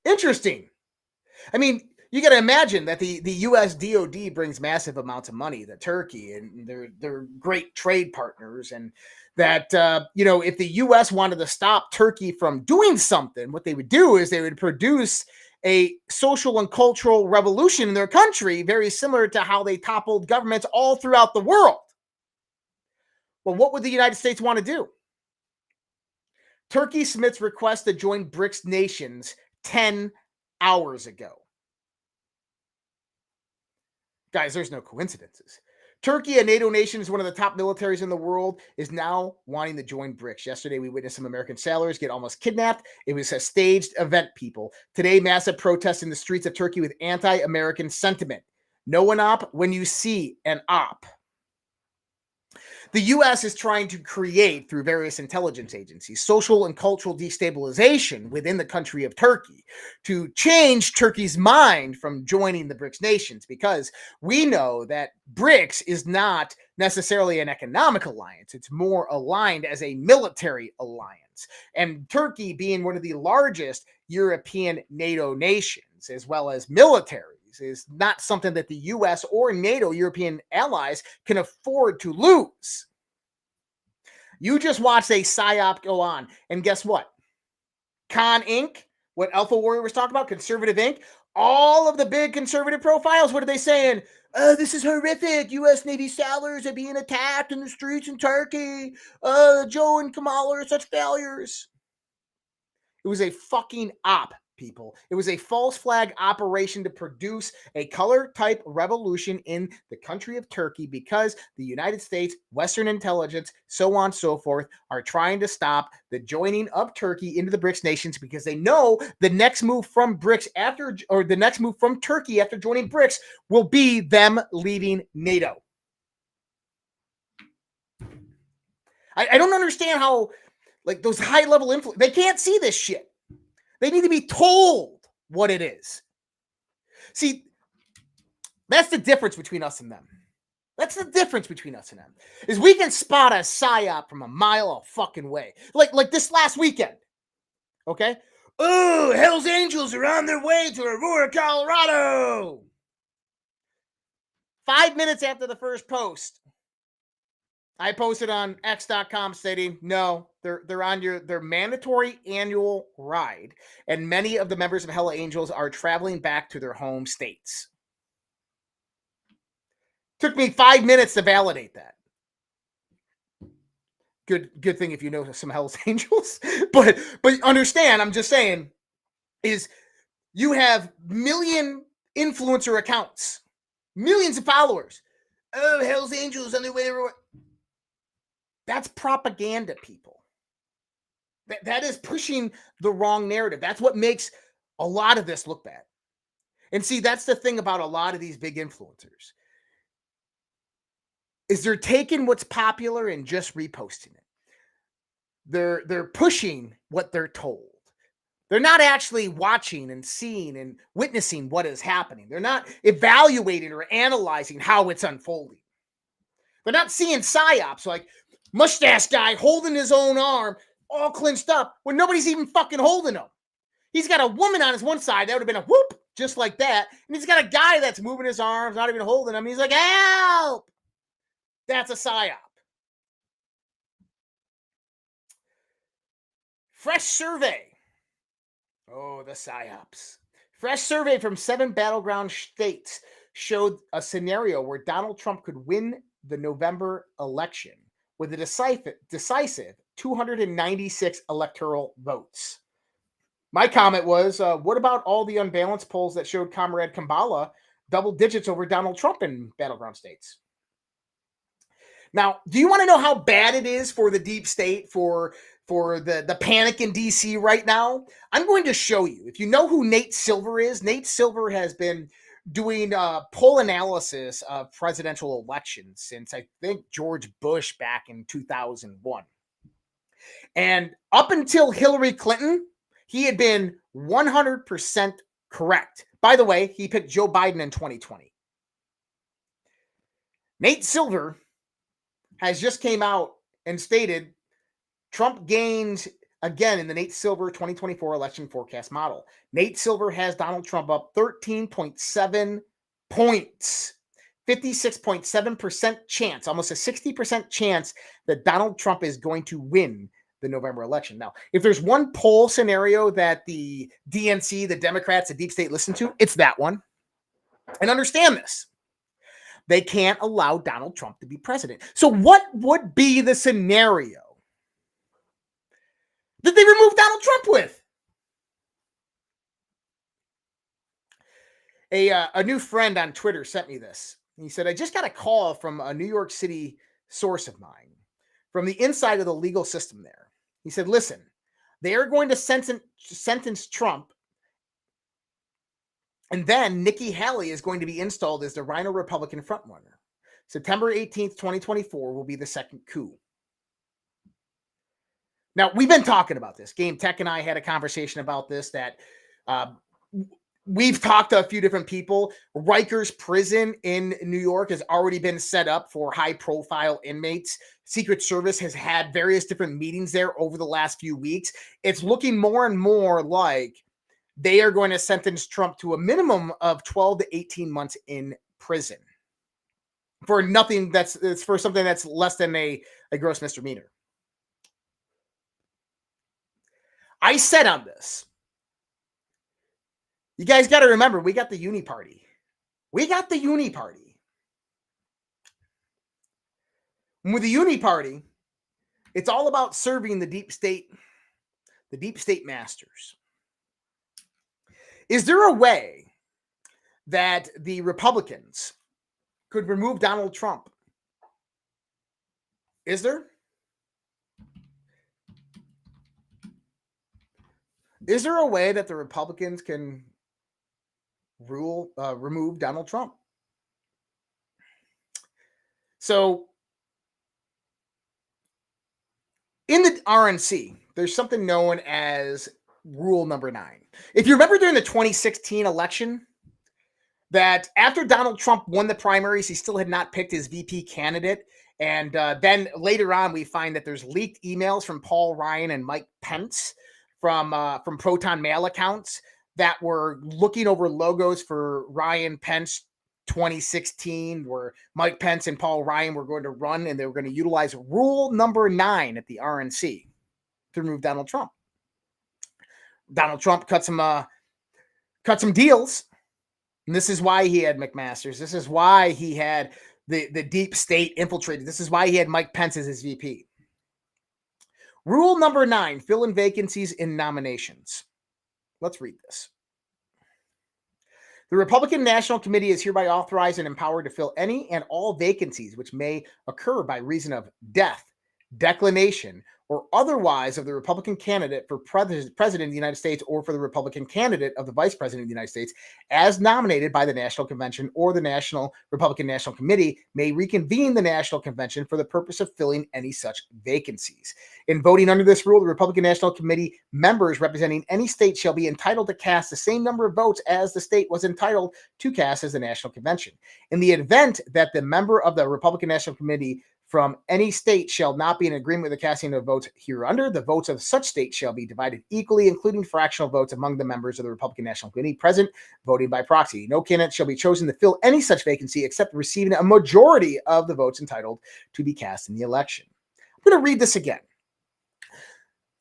Interesting. I mean, you got to imagine that the U.S. DOD brings massive amounts of money to Turkey, and they're great trade partners, and that, if the U.S. wanted to stop Turkey from doing something, what they would do is they would produce a social and cultural revolution in their country, very similar to how they toppled governments all throughout the world. Well, what would the United States want to do? Turkey submits request to join BRICS nations 10 hours ago. Guys, there's no coincidences. Turkey, a NATO nation, is one of the top militaries in the world, is now wanting to join BRICS. Yesterday, we witnessed some American sailors get almost kidnapped. It was a staged event, people. Today, massive protests in the streets of Turkey with anti-American sentiment. Know an op when you see an op. The U.S. is trying to create, through various intelligence agencies, social and cultural destabilization within the country of Turkey to change Turkey's mind from joining the BRICS nations, because we know that BRICS is not necessarily an economic alliance. It's more aligned as a military alliance. And Turkey, being one of the largest European NATO nations, as well as militaries, is not something that the U.S. or NATO European allies can afford to lose. You just watched a PSYOP go on, and guess what? Con Inc., what Alpha Warrior was talking about, Conservative Inc., all of the big conservative profiles, what are they saying? This is horrific. U.S. Navy sailors are being attacked in the streets in Turkey. Joe and Kamal are such failures. It was a fucking op. people. It was a false flag operation to produce a color type revolution in the country of Turkey because the United States, Western intelligence, so on and so forth, are trying to stop the joining of Turkey into the BRICS nations because they know the next move from BRICS after, or the next move from Turkey after joining BRICS will be them leaving NATO. I don't understand how, like, those high-level influence, they can't see this shit. They need to be told what it is. See, that's the difference between us and them. That's the difference between us and them. Is we can spot a psyop from a mile a fucking way. Like this last weekend. Okay? Oh, Hell's Angels are on their way to Aurora, Colorado. 5 minutes after the first post, I posted on x.com stating, no, they're on their mandatory annual ride, and many of the members of Hell Angels are traveling back to their home states. Took me 5 minutes to validate that. Good thing if you know some Hell's Angels, but understand, I'm just saying, is you have million influencer accounts, millions of followers. Oh, Hell's Angels on their way to... That's propaganda, people. That is pushing the wrong narrative. That's what makes a lot of this look bad. And see, that's the thing about a lot of these big influencers, is they're taking what's popular and just reposting it. They're pushing what they're told. They're not actually watching and seeing and witnessing what is happening. They're not evaluating or analyzing how it's unfolding. They're not seeing psyops like mustache guy holding his own arm all clenched up when nobody's even fucking holding him. He's got a woman on his one side. That would have been a whoop, just like that. And he's got a guy that's moving his arms, not even holding him. He's like, help! That's a psyop. Fresh survey. Oh, the psyops. Fresh survey from 7 battleground states showed a scenario where Donald Trump could win the November election with a decisive 296 electoral votes. My comment was, what about all the unbalanced polls that showed Comrade Kambala double digits over Donald Trump in battleground states? Now, do you want to know how bad it is for the deep state, for the panic in D.C. right now? I'm going to show you. If you know who Nate Silver is, Nate Silver has been doing poll analysis of presidential elections since, I think, George Bush back in 2001. And up until Hillary Clinton, he had been 100% correct. By the way, he picked Joe Biden in 2020. Nate Silver has just came out and stated Trump gains again in the Nate Silver 2024 election forecast model. Nate Silver has Donald Trump up 13.7 points, 56.7% chance, almost a 60% chance that Donald Trump is going to win the November election. Now, if there's one poll scenario that the DNC, the Democrats, the deep state listen to, it's that one. And understand this. They can't allow Donald Trump to be president. So what would be the scenario that they remove Donald Trump with? A new friend on Twitter sent me this. He said, I just got a call from a New York City source of mine from the inside of the legal system there. He said, listen, they are going to sentence Trump, and then Nikki Haley is going to be installed as the Rhino Republican frontrunner. September 18th, 2024 will be the second coup. Now, we've been talking about this. Game Tech and I had a conversation about this, that we've talked to a few different people. Rikers Prison in New York has already been set up for high-profile inmates. Secret Service has had various different meetings there over the last few weeks. It's looking more and more like they are going to sentence Trump to a minimum of 12 to 18 months in prison for nothing it's for something that's less than a gross misdemeanor. I said on this, you guys got to remember, we got the uni party. We got the uni party. And with the uni party, it's all about serving the deep state masters. Is there a way that the Republicans could remove Donald Trump? Is there? Is there a way that the Republicans can remove Donald Trump? So in the RNC, there's something known as Rule Number 9. If you remember during the 2016 election, that after Donald Trump won the primaries, he still had not picked his VP candidate. And then later on, we find that there's leaked emails from Paul Ryan and Mike Pence from Proton Mail accounts that were looking over logos for Ryan Pence 2016, where Mike Pence and Paul Ryan were going to run, and they were going to utilize Rule Number 9 at the RNC to remove Donald Trump. Donald Trump cut some deals, and this is why he had McMaster's. This is why he had the deep state infiltrated. This is why he had Mike Pence as his VP. Rule Number 9, fill in vacancies in nominations. Let's read this. The Republican National Committee is hereby authorized and empowered to fill any and all vacancies which may occur by reason of death, declination, or otherwise of the Republican candidate for president of the United States or for the Republican candidate of the Vice President of the United States as nominated by the National Convention or the Republican National Committee may reconvene the National Convention for the purpose of filling any such vacancies. In voting under this rule, the Republican National Committee members representing any state shall be entitled to cast the same number of votes as the state was entitled to cast as the National Convention. In the event that the member of the Republican National Committee from any state shall not be in agreement with the casting of votes hereunder, the votes of such state shall be divided equally, including fractional votes among the members of the Republican National Committee present, voting by proxy. No candidate shall be chosen to fill any such vacancy except receiving a majority of the votes entitled to be cast in the election. I'm going to read this again.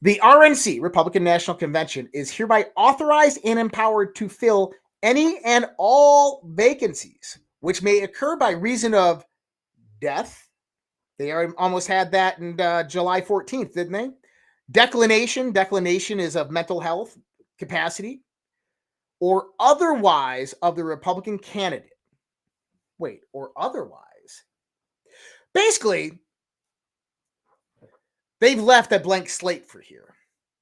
The RNC, Republican National Convention, is hereby authorized and empowered to fill any and all vacancies which may occur by reason of death. They almost had that in July 14th, didn't they? Declination is of mental health capacity, or otherwise of the Republican candidate. Wait, or otherwise. Basically, they've left a blank slate for here.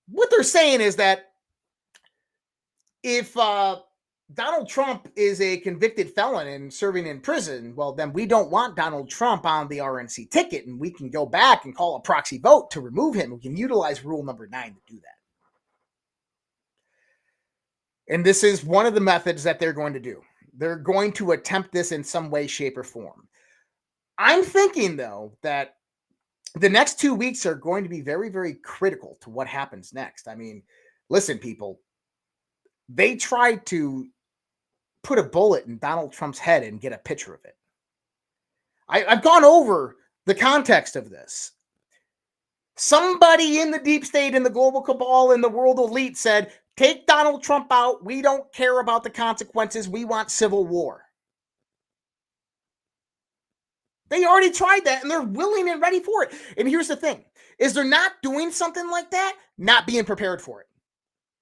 What they're saying is that if Donald Trump is a convicted felon and serving in prison, well, then we don't want Donald Trump on the RNC ticket, and we can go back and call a proxy vote to remove him. We can utilize Rule Number 9 to do that. And this is one of the methods that they're going to do. They're going to attempt this in some way, shape, or form. I'm thinking, though, that the next 2 weeks are going to be very, very critical to what happens next. I mean, listen, people, they tried to put a bullet in Donald Trump's head and get a picture of it. I've gone over the context of this. Somebody in the deep state, in the global cabal, in the world elite said, take Donald Trump out. We don't care about the consequences. We want civil war. They already tried that, and they're willing and ready for it. And here's the thing, is they're not doing something like that, not being prepared for it.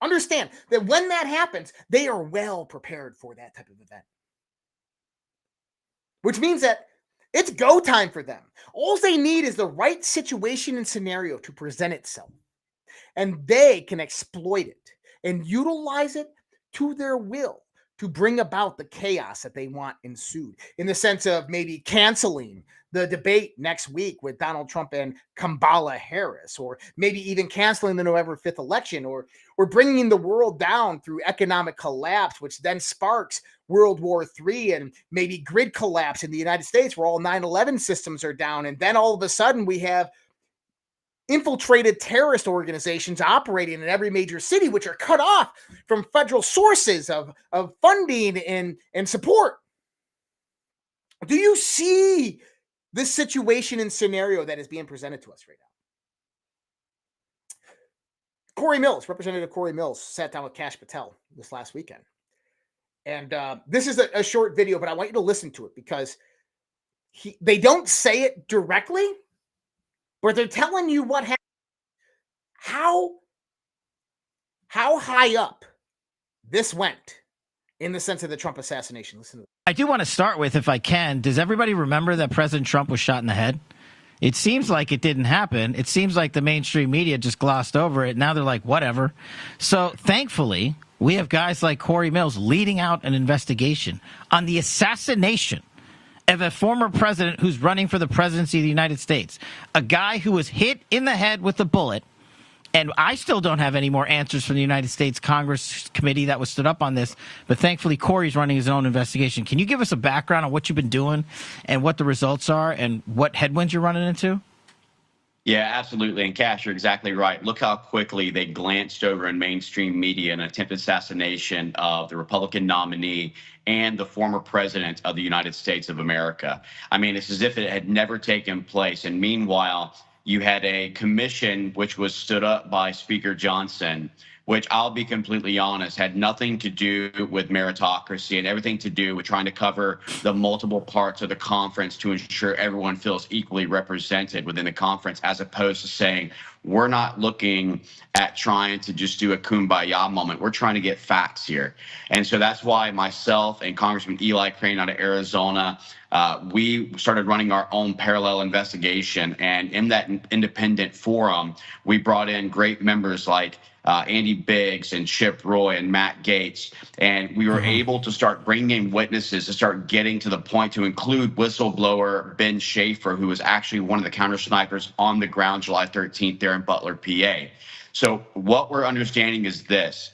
Understand that when that happens, they are well prepared for that type of event. Which means that it's go time for them. All they need is the right situation and scenario to present itself. And they can exploit it and utilize it to their will to bring about the chaos that they want ensued. In the sense of maybe canceling the debate next week with Donald Trump and Kamala Harris, or maybe even canceling the November 5th election, or bringing the world down through economic collapse, which then sparks World War III and maybe grid collapse in the United States where all 9/11 systems are down. And then all of a sudden we have infiltrated terrorist organizations operating in every major city, which are cut off from federal sources of funding and support. Do you see this situation and scenario that is being presented to us right now? Corey Mills, Representative Corey Mills, sat down with Kash Patel this last weekend. And this is a short video, but I want you to listen to it because they don't say it directly, but they're telling you what happened. How high up this went in the sense of the Trump assassination. Listen to this. I do want to start with, if I can, does everybody remember that President Trump was shot in the head? It seems like it didn't happen. It seems like the mainstream media just glossed over it. Now they're like, whatever. So thankfully, we have guys like Corey Mills leading out an investigation on the assassination of a former president who's running for the presidency of the United States, a guy who was hit in the head with a bullet. And I still don't have any more answers from the United States Congress committee that was stood up on this. But thankfully, Corey's running his own investigation. Can you give us a background on what you've been doing and what the results are and what headwinds you're running into? Yeah, absolutely. And Cash, you're exactly right. Look how quickly they glanced over in mainstream media an attempted assassination of the Republican nominee and the former president of the United States of America. I mean, it's as if it had never taken place. And meanwhile, you had a commission which was stood up by Speaker Johnson, which, I'll be completely honest, had nothing to do with meritocracy and everything to do with trying to cover the multiple parts of the conference to ensure everyone feels equally represented within the conference, as opposed to saying, we're not looking at trying to just do a kumbaya moment. We're trying to get facts here. And so that's why myself and Congressman Eli Crane out of Arizona, we started running our own parallel investigation. And in that independent forum, we brought in great members like Andy Biggs and Chip Roy and Matt Gaetz. And we were able to start bringing in witnesses to start getting to the point to include whistleblower Ben Schaefer, who was actually one of the counter snipers on the ground July 13th there in Butler, PA. So what we're understanding is this.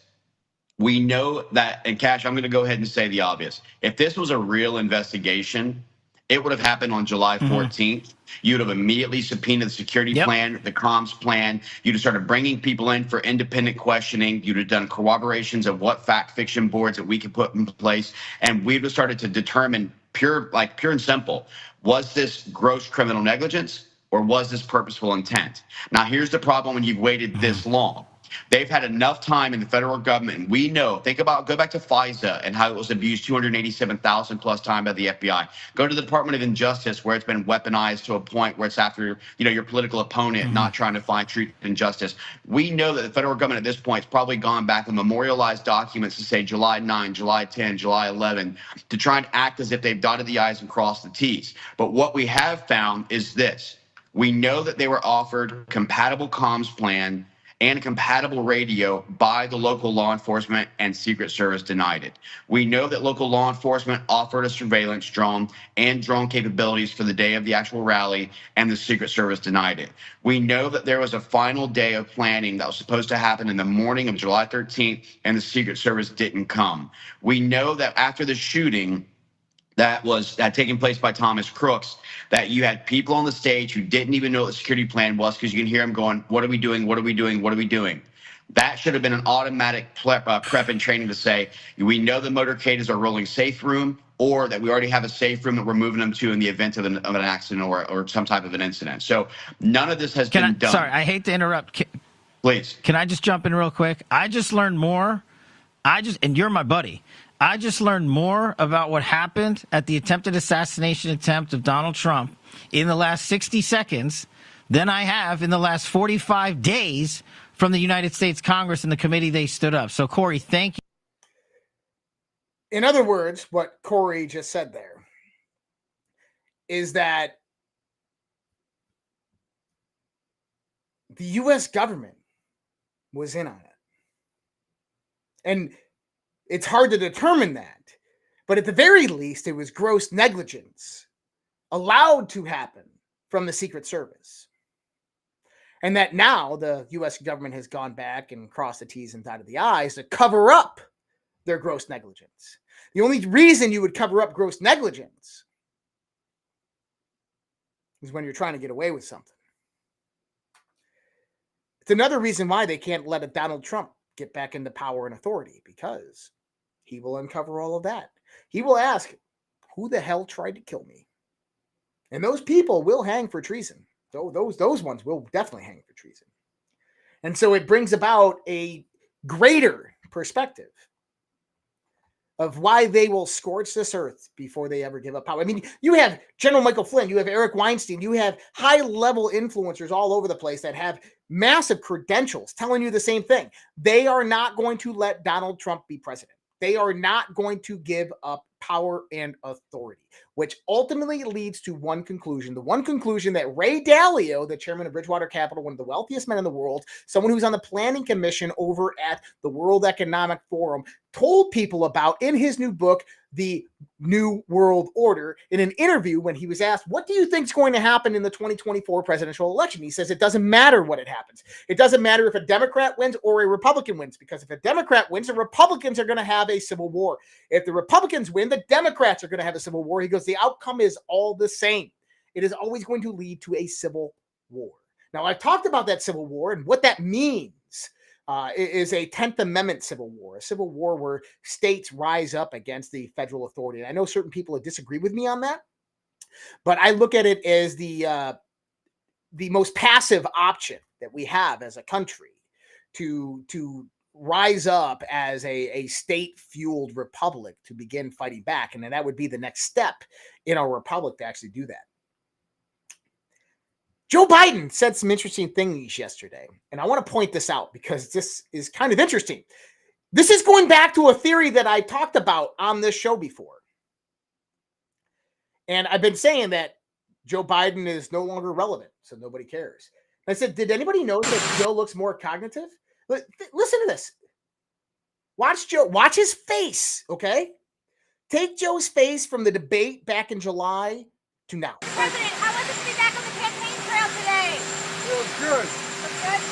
We know that, and Cash, I'm going to go ahead and say the obvious. If this was a real investigation, it would have happened on July 14th. You'd have immediately subpoenaed the security plan, the comms plan. You'd have started bringing people in for independent questioning. You'd have done corroborations of what fact fiction boards that we could put in place. And we'd have started to determine pure and simple, was this gross criminal negligence or was this purposeful intent? Now, here's the problem when you've waited this long. They've had enough time in the federal government, and we know, go back to FISA and how it was abused 287,000 plus times by the FBI. Go to the Department of Injustice, where it's been weaponized to a point where it's after, your political opponent not trying to find truth and justice. We know that the federal government at this point has probably gone back and memorialized documents to say July 9, July 10, July 11, to try and act as if they've dotted the I's and crossed the T's. But what we have found is this. We know that they were offered compatible comms plan and compatible radio by the local law enforcement, and Secret Service denied it. We know that local law enforcement offered a surveillance drone and drone capabilities for the day of the actual rally, and the Secret Service denied it. We know that there was a final day of planning that was supposed to happen in the morning of July 13th, and the Secret Service didn't come. We know that after the shooting that was taking place by Thomas Crooks, that you had people on the stage who didn't even know what the security plan was, because you can hear them going, what are we doing, what are we doing, what are we doing? That should have been an automatic prep and training to say, we know the motorcade is our rolling safe room, or that we already have a safe room that we're moving them to in the event of an accident or some type of an incident. So none of this has been done. Sorry, I hate to interrupt. Please. Can I just jump in real quick? I just learned more. And you're my buddy. I just learned more about what happened at the attempted assassination attempt of Donald Trump in the last 60 seconds than I have in the last 45 days from the United States Congress and the committee they stood up. So, Corey, thank you. In other words, what Corey just said there is that the U.S. government was in on it. And it's hard to determine that, but at the very least, it was gross negligence allowed to happen from the Secret Service. And that now the U.S. government has gone back and crossed the T's and dotted the I's to cover up their gross negligence. The only reason you would cover up gross negligence is when you're trying to get away with something. It's another reason why they can't let a Donald Trump get back into power and authority, because he will uncover all of that. He will ask, who the hell tried to kill me? And those people will hang for treason. Those ones will definitely hang for treason. And so it brings about a greater perspective of why they will scorch this earth before they ever give up power. I mean, you have General Michael Flynn, you have Eric Weinstein, you have high-level influencers all over the place that have massive credentials telling you the same thing. They are not going to let Donald Trump be president. They are not going to give up power and authority, which ultimately leads to one conclusion. The one conclusion that Ray Dalio, the chairman of Bridgewater Capital, one of the wealthiest men in the world, someone who's on the planning commission over at the World Economic Forum, told people about in his new book, The New World Order, in an interview when he was asked, what do you think is going to happen in the 2024 presidential election? He says it doesn't matter what it happens. It doesn't matter if a Democrat wins or a Republican wins, because if a Democrat wins, the Republicans are going to have a civil war. If the Republicans win, the Democrats are going to have a civil war. He goes, the outcome is all the same. It is always going to lead to a civil war. Now, I've talked about that civil war and what that means. Is a 10th Amendment civil war, a civil war where states rise up against the federal authority. And I know certain people have disagreed with me on that, but I look at it as the most passive option that we have as a country to rise up as a state-fueled republic to begin fighting back. And then that would be the next step in our republic to actually do that. Joe Biden said some interesting things yesterday, and I want to point this out because this is kind of interesting. This is going back to a theory that I talked about on this show before. And I've been saying that Joe Biden is no longer relevant, so nobody cares. I said, did anybody notice that Joe looks more cognitive? Listen to this. Watch Joe. Watch his face, okay? Take Joe's face from the debate back in July to now. President, how was it to be back on the campaign trail today? It was good. Good?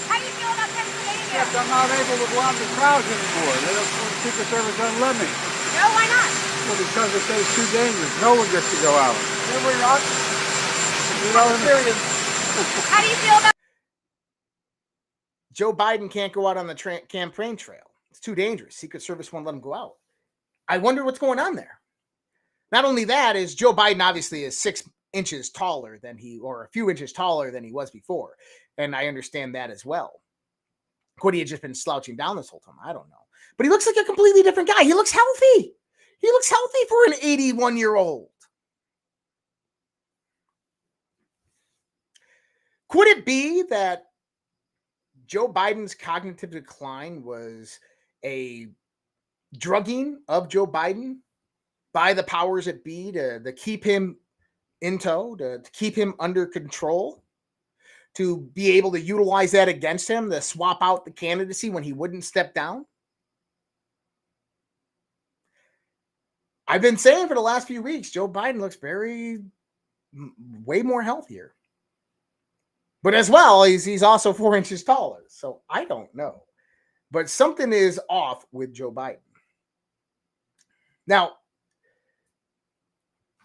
How do you feel about Pennsylvania? Except I'm not able to go out in the crowds anymore. The Secret Service doesn't let me. No, why not? Well, because they say it's too dangerous. No one gets to go out. We're not. How do you feel about Joe Biden can't go out on the campaign trail. It's too dangerous. Secret Service won't let him go out. I wonder what's going on there. Not only that, is Joe Biden obviously is 6 inches taller than or a few inches taller than he was before. And I understand that as well. Could he have just been slouching down this whole time? I don't know. But he looks like a completely different guy. He looks healthy. He looks healthy for an 81-year-old. Could it be that Joe Biden's cognitive decline was a drugging of Joe Biden by the powers that be to keep him in tow, to keep him under control, to be able to utilize that against him, to swap out the candidacy when he wouldn't step down? I've been saying for the last few weeks, Joe Biden looks way more healthier. But as well, he's also 4 inches taller. So I don't know. But something is off with Joe Biden. Now,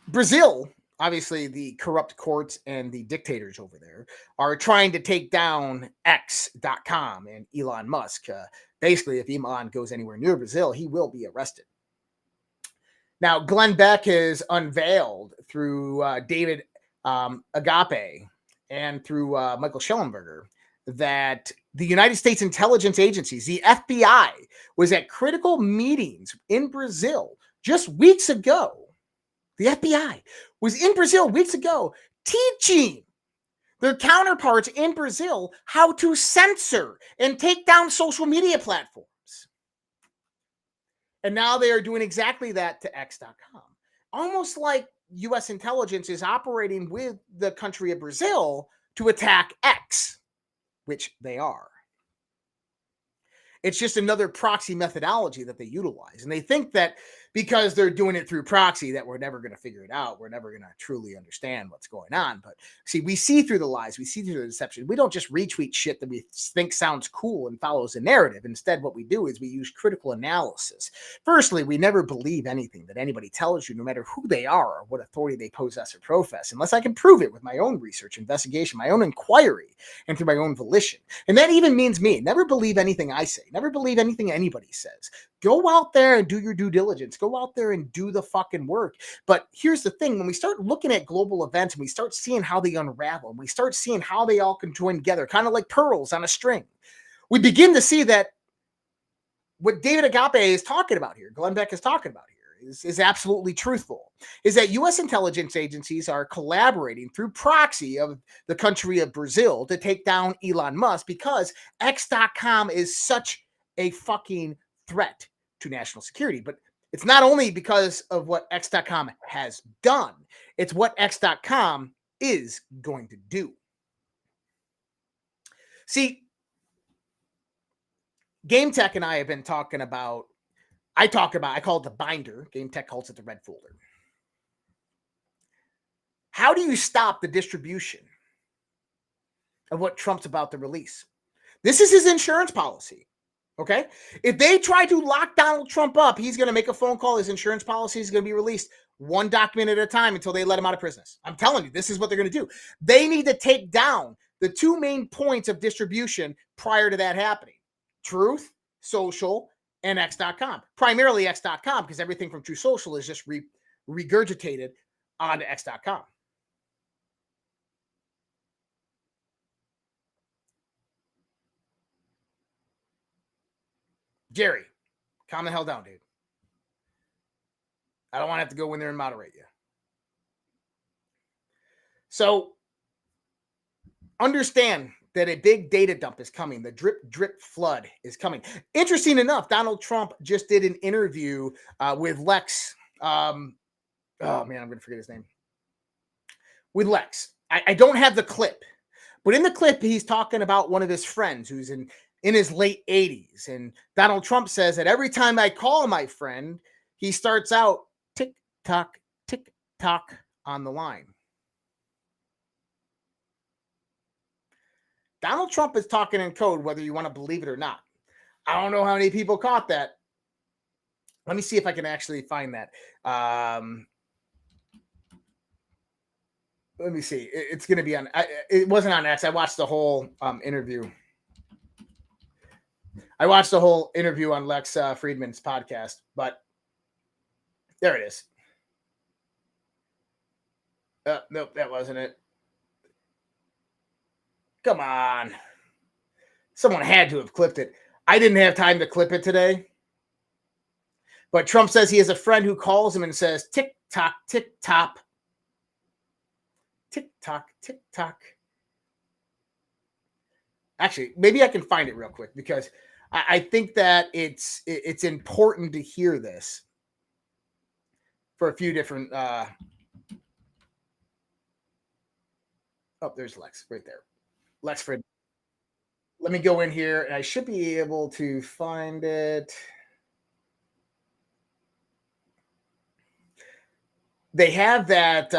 Brazil, obviously the corrupt courts and the dictators over there, are trying to take down X.com and Elon Musk. Basically, if Elon goes anywhere near Brazil, he will be arrested. Now, Glenn Beck has unveiled through David Agape and through Michael Schellenberger that the United States intelligence agencies, the FBI, was at critical meetings in Brazil just weeks ago. The FBI was in Brazil weeks ago teaching their counterparts in Brazil how to censor and take down social media platforms. And now they are doing exactly that to X.com. Almost like U.S. intelligence is operating with the country of Brazil to attack X, which they are. It's just another proxy methodology that they utilize. And they think that because they're doing it through proxy that we're never going to figure it out. We're never going to truly understand what's going on. But see, we see through the lies. We see through the deception. We don't just retweet shit that we think sounds cool and follows a narrative. Instead, what we do is we use critical analysis. Firstly, we never believe anything that anybody tells you, no matter who they are or what authority they possess or profess, unless I can prove it with my own research, investigation, my own inquiry, and through my own volition. And that even means me. Never believe anything I say. Never believe anything anybody says. Go out there and do your due diligence. Go out there and do the fucking work. But here's the thing. When we start looking at global events and we start seeing how they unravel, and we start seeing how they all can join together, kind of like pearls on a string, we begin to see that what David Agape is talking about here, Glenn Beck is talking about here, is absolutely truthful, is that U.S. intelligence agencies are collaborating through proxy of the country of Brazil to take down Elon Musk because X.com is such a fucking threat to national security. But it's not only because of what X.com has done, it's what X.com is going to do. See, Game Tech and I have been talking about, I call it the binder. Game Tech calls it the red folder. How do you stop the distribution of what Trump's about to release? This is his insurance policy. Okay? If they try to lock Donald Trump up, he's going to make a phone call. His insurance policy is going to be released one document at a time until they let him out of prison. I'm telling you, this is what they're going to do. They need to take down the two main points of distribution prior to that happening. Truth Social and X.com. Primarily X.com, because everything from True Social is just regurgitated onto X.com. Jerry, calm the hell down, dude. I don't want to have to go in there and moderate you. So understand that a big data dump is coming. The drip flood is coming. Interesting enough, Donald Trump just did an interview with Lex. Oh man, I'm going to forget his name. With Lex. I don't have the clip, but in the clip, he's talking about one of his friends who's in his late 80s. And Donald Trump says that every time I call my friend, he starts out tick tock on the line. Donald Trump is talking in code, whether you want to believe it or not. I don't know how many people caught that. Let me see if I can actually find that. Let me see. It's going to be on. It wasn't on X. I watched the whole interview. I watched the whole interview on Lex Friedman's podcast, but there it is. Nope, that wasn't it. Come on. Someone had to have clipped it. I didn't have time to clip it today. But Trump says he has a friend who calls him and says, tick tock, tick tock. Tick tock, tick tock. Actually, maybe I can find it real quick because I think that it's important to hear this for a few different. Oh, there's Lex right there. Lex Fred. Let me go in here, and I should be able to find it. They have that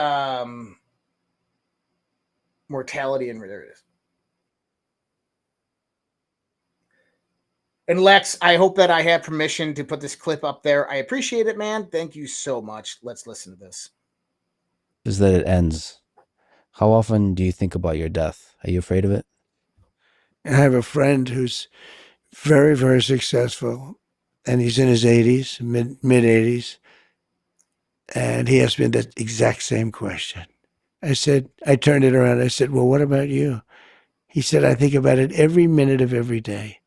mortality, and there it is. And Lex, I hope that I have permission to put this clip up there. I appreciate it, man. Thank you so much. Let's listen to this. Is that it ends. How often do you think about your death? Are you afraid of it? I have a friend who's very, very successful, and he's in his 80s, mid 80s, and he asked me that exact same question. I turned it around. I said, well, what about you? He said, I think about it every minute of every day.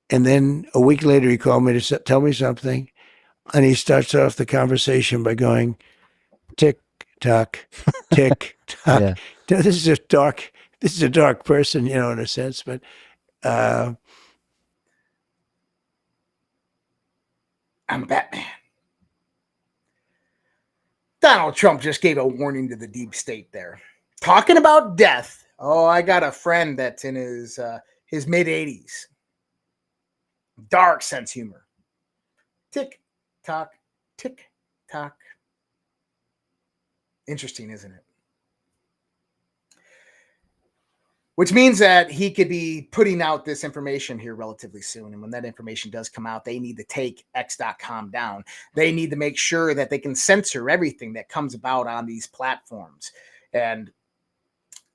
And then a week later, he called me to tell me something. And he starts off the conversation by going, tick, tock, tick, tock. Yeah. Now, this is a dark person, in a sense, but I'm Batman. Donald Trump just gave a warning to the deep state there. Talking about death. Oh, I got a friend that's in his mid-80s. Dark sense humor. Tick, tock, tick, tock. Interesting, isn't it? Which means that he could be putting out this information here relatively soon. And when that information does come out, they need to take X.com down. They need to make sure that they can censor everything that comes about on these platforms and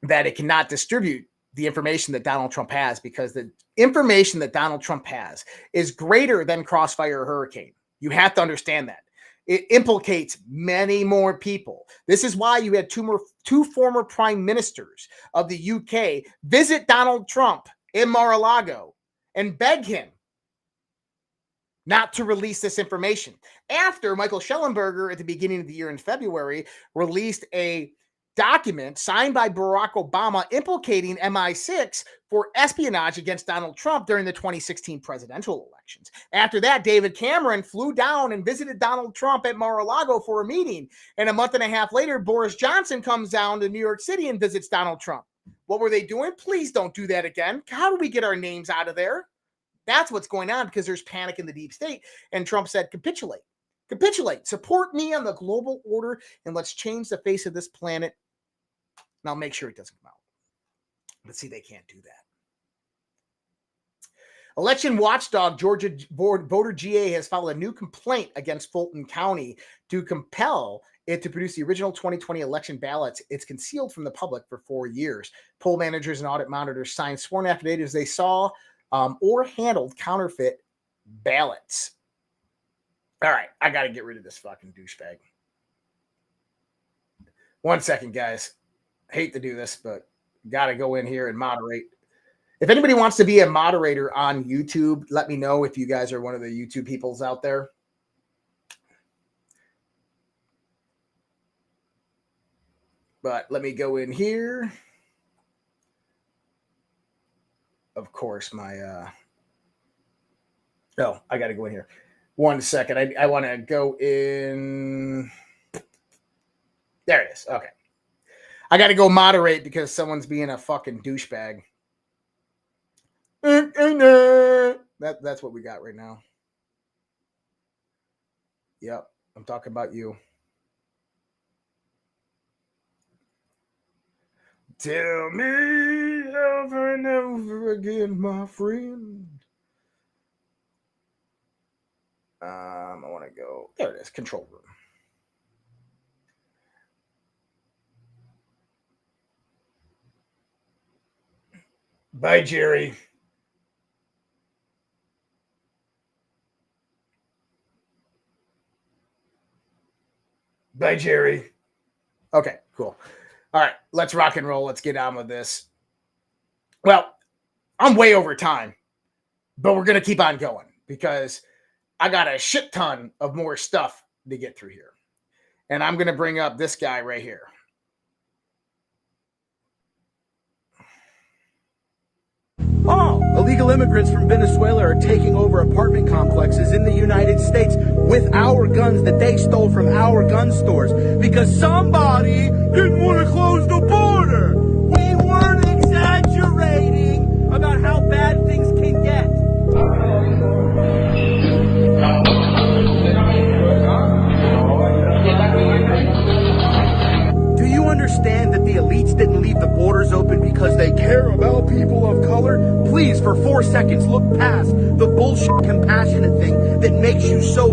that it cannot distribute the information that Donald Trump has, because the information that Donald Trump has is greater than Crossfire Hurricane. You have to understand that. It implicates many more people. This is why you had two former prime ministers of the UK visit Donald Trump in Mar-a-Lago and beg him not to release this information. After Michael Schellenberger at the beginning of the year in February released a document signed by Barack Obama implicating MI6 for espionage against Donald Trump during the 2016 presidential elections. After that, David Cameron flew down and visited Donald Trump at Mar-a-Lago for a meeting. And a month and a half later, Boris Johnson comes down to New York City and visits Donald Trump. What were they doing? Please don't do that again. How do we get our names out of there? That's what's going on because there's panic in the deep state. And Trump said, capitulate. Capitulate. Support me on the global order and let's change the face of this planet. And I'll make sure it doesn't come out. But see, they can't do that. Election watchdog Georgia Voter GA has filed a new complaint against Fulton County to compel it to produce the original 2020 election ballots. It's concealed from the public for 4 years. Poll managers and audit monitors signed sworn affidavits they saw or handled counterfeit ballots. All right, I got to get rid of this fucking douchebag. 1 second, guys. Hate to do this, but got to go in here and moderate. If anybody wants to be a moderator on YouTube, let me know if you guys are one of the YouTube peoples out there. But let me go in here. Of course, I got to go in here. 1 second. I want to go in. There it is. Okay. I got to go moderate because someone's being a fucking douchebag. That's what we got right now. Yep. I'm talking about you. Tell me over and over again, my friend. I want to go. There it is. Control room. Bye, Jerry. Bye, Jerry. Okay, cool. All right, let's rock and roll. Let's get on with this. Well, I'm way over time, but we're going to keep on going because I got a shit ton of more stuff to get through here. And I'm going to bring up this guy right here. Oh, illegal immigrants from Venezuela are taking over apartment complexes in the United States with our guns that they stole from our gun stores because somebody didn't want to close the border. We weren't exaggerating about how bad things can get. Do you understand that the elites didn't leave the borders open because they care about people of color? Please, for 4 seconds, look past the bullshit compassionate thing that makes you so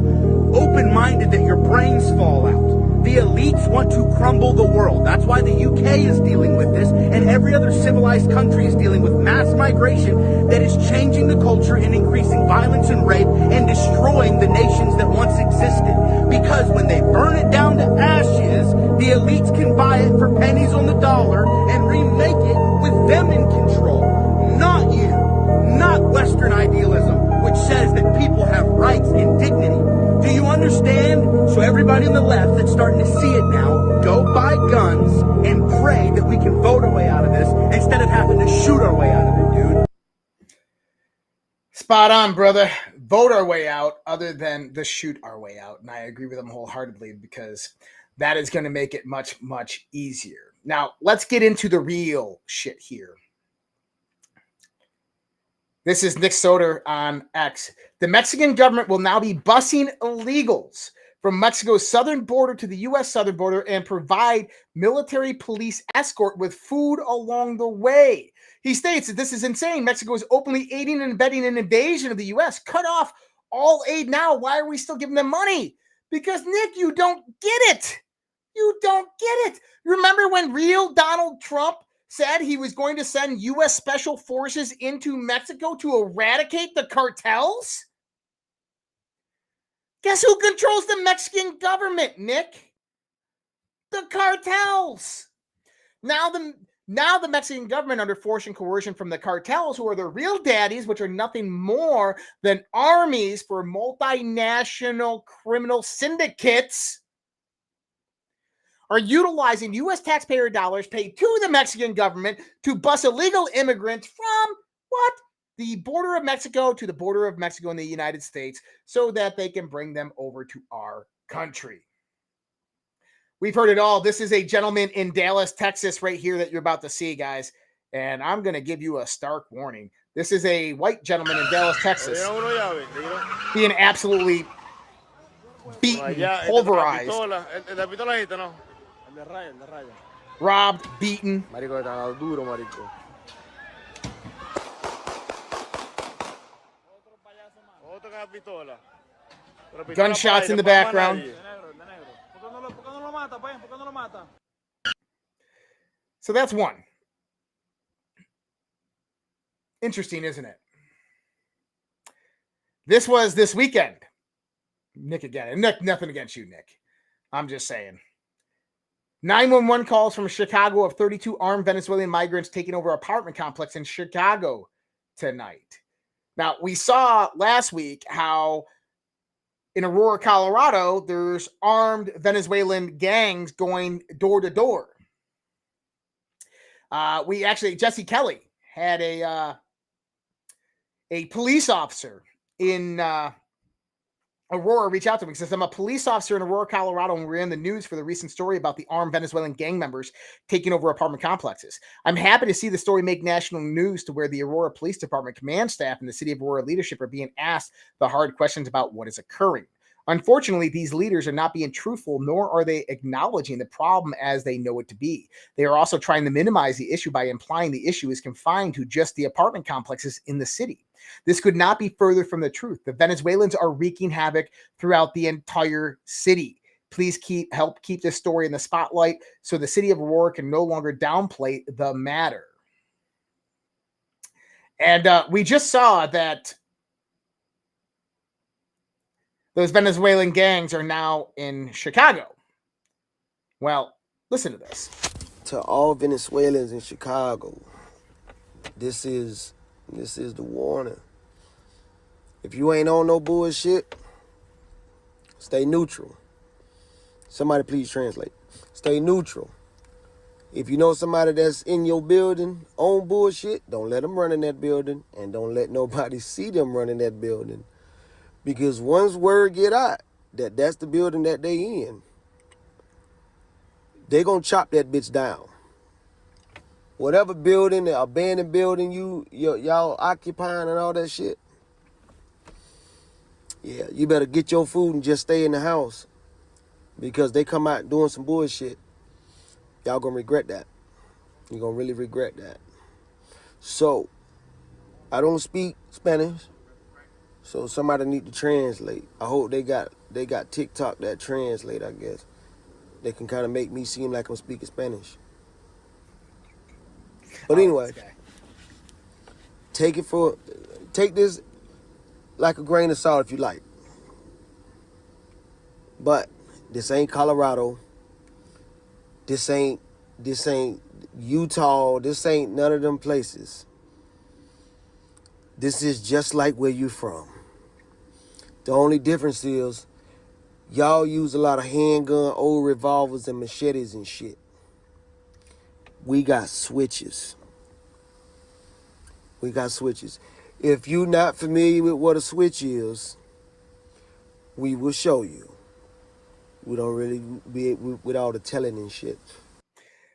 open-minded that your brains fall out. The elites want to crumble the world. That's why the UK is dealing with this, and every other civilized country is dealing with mass migration that is changing the culture and increasing violence and rape and destroying the nations that once existed. Because when they burn it down to ashes, the elites can buy it for pennies on the dollar and remake it with them in control. Not you. Not Western idealism, which says that people have rights and dignity. Do you understand? So everybody on the left that's starting to see it now, go buy guns and pray that we can vote our way out of this instead of having to shoot our way out of it, dude. Spot on, brother. Vote our way out other than the shoot our way out. And I agree with them wholeheartedly because that is going to make it much, much easier. Now, let's get into the real shit here. This is Nick Soder on X. The Mexican government will now be busing illegals from Mexico's southern border to the U.S. southern border and provide military police escort with food along the way. He states that this is insane. Mexico is openly aiding and abetting an invasion of the U.S. Cut off all aid now. Why are we still giving them money? Because, Nick, you don't get it. You don't get it. Remember when real Donald Trump said he was going to send U.S. special forces into Mexico to eradicate the cartels? Guess who controls the Mexican government, Nick? The cartels. Now Now the Mexican government, under force and coercion from the cartels, who are the real daddies, which are nothing more than armies for multinational criminal syndicates, are utilizing U.S. taxpayer dollars paid to the Mexican government to bus illegal immigrants from what? The border of Mexico to the border of Mexico and the United States so that they can bring them over to our country. We've heard it all. This is a gentleman in Dallas, Texas, right here that you're about to see, guys. And I'm going to give you a stark warning. This is a white gentleman in Dallas, Texas, being absolutely beaten, pulverized, robbed, beaten. Gunshots in the background. So that's one. Interesting, isn't it? This was this weekend. Nick again. Nick, nothing against you, Nick. I'm just saying. 911 calls from Chicago of 32 armed Venezuelan migrants taking over an apartment complex in Chicago tonight. Now, we saw last week how in Aurora, Colorado, there's armed Venezuelan gangs going door to door. Jesse Kelly had a police officer in Aurora reach out to me. He says, I'm a police officer in Aurora, Colorado, and we're in the news for the recent story about the armed Venezuelan gang members taking over apartment complexes. I'm happy to see the story make national news to where the Aurora Police Department command staff and the city of Aurora leadership are being asked the hard questions about what is occurring. Unfortunately, these leaders are not being truthful, nor are they acknowledging the problem as they know it to be. They are also trying to minimize the issue by implying the issue is confined to just the apartment complexes in the city. This could not be further from the truth. The Venezuelans are wreaking havoc throughout the entire city. Please help keep this story in the spotlight so the city of Aurora can no longer downplay the matter. And we just saw that those Venezuelan gangs are now in Chicago. Well, listen to this. To all Venezuelans in Chicago, this is the warning. If you ain't on no bullshit, stay neutral. Somebody please translate. Stay neutral. If you know somebody that's in your building on bullshit, don't let them run in that building, and don't let nobody see them run in that building. Because once word get out that that's the building that they in, they gonna chop that bitch down. Whatever building, the abandoned building y'all occupying and all that shit, yeah, you better get your food and just stay in the house. Because they come out doing some bullshit, y'all gonna regret that. You're gonna really regret that. So, I don't speak Spanish. So somebody need to translate. I hope they got TikTok that translate, I guess. They can kind of make me seem like I'm speaking Spanish. But anyway, take this like a grain of salt if you like. But this ain't Colorado. This ain't Utah. This ain't none of them places. This is just like where you from. The only difference is y'all use a lot of handgun, old revolvers, and machetes and shit. We got switches. If you're not familiar with what a switch is, we will show you. We don't really be with all the telling and shit.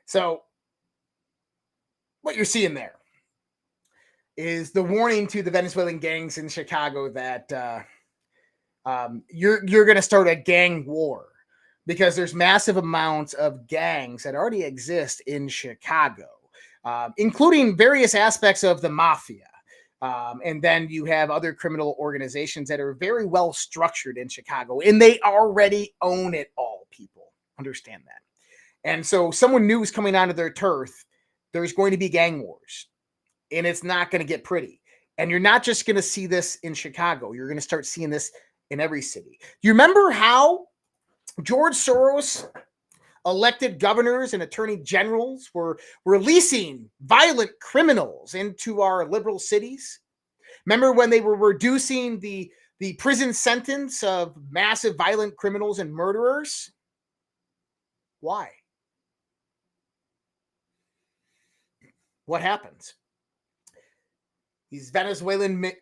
So, what you're seeing there is the warning to the Venezuelan gangs in Chicago that you're going to start a gang war because there's massive amounts of gangs that already exist in Chicago, including various aspects of the mafia. And then you have other criminal organizations that are very well structured in Chicago, and they already own it all, people. Understand that. And so someone new is coming onto their turf, there's going to be gang wars, and it's not going to get pretty. And you're not just going to see this in Chicago. You're going to start seeing this in every city. You remember how George Soros Elected governors and attorney generals were releasing violent criminals into our liberal cities. Remember when they were reducing the prison sentence of massive violent criminals and murderers? Why? What happens? These Venezuelan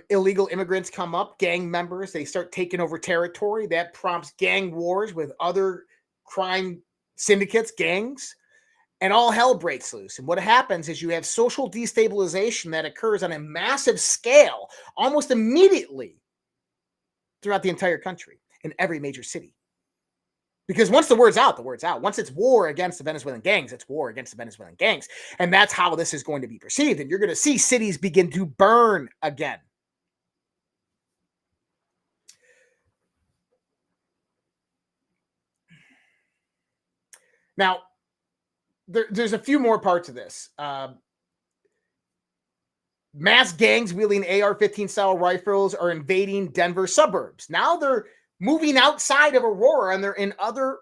illegal immigrants come up, gang members, they start taking over territory. That prompts gang wars with other crime syndicates, gangs, and all hell breaks loose. And what happens is you have social destabilization that occurs on a massive scale almost immediately throughout the entire country in every major city. Because once the word's out, the word's out. Once it's war against the Venezuelan gangs, it's war against the Venezuelan gangs. And that's how this is going to be perceived. And you're going to see cities begin to burn again. Now, there's a few more parts of this. Mass gangs wielding AR-15 style rifles are invading Denver suburbs. Now they're moving outside of Aurora and they're in other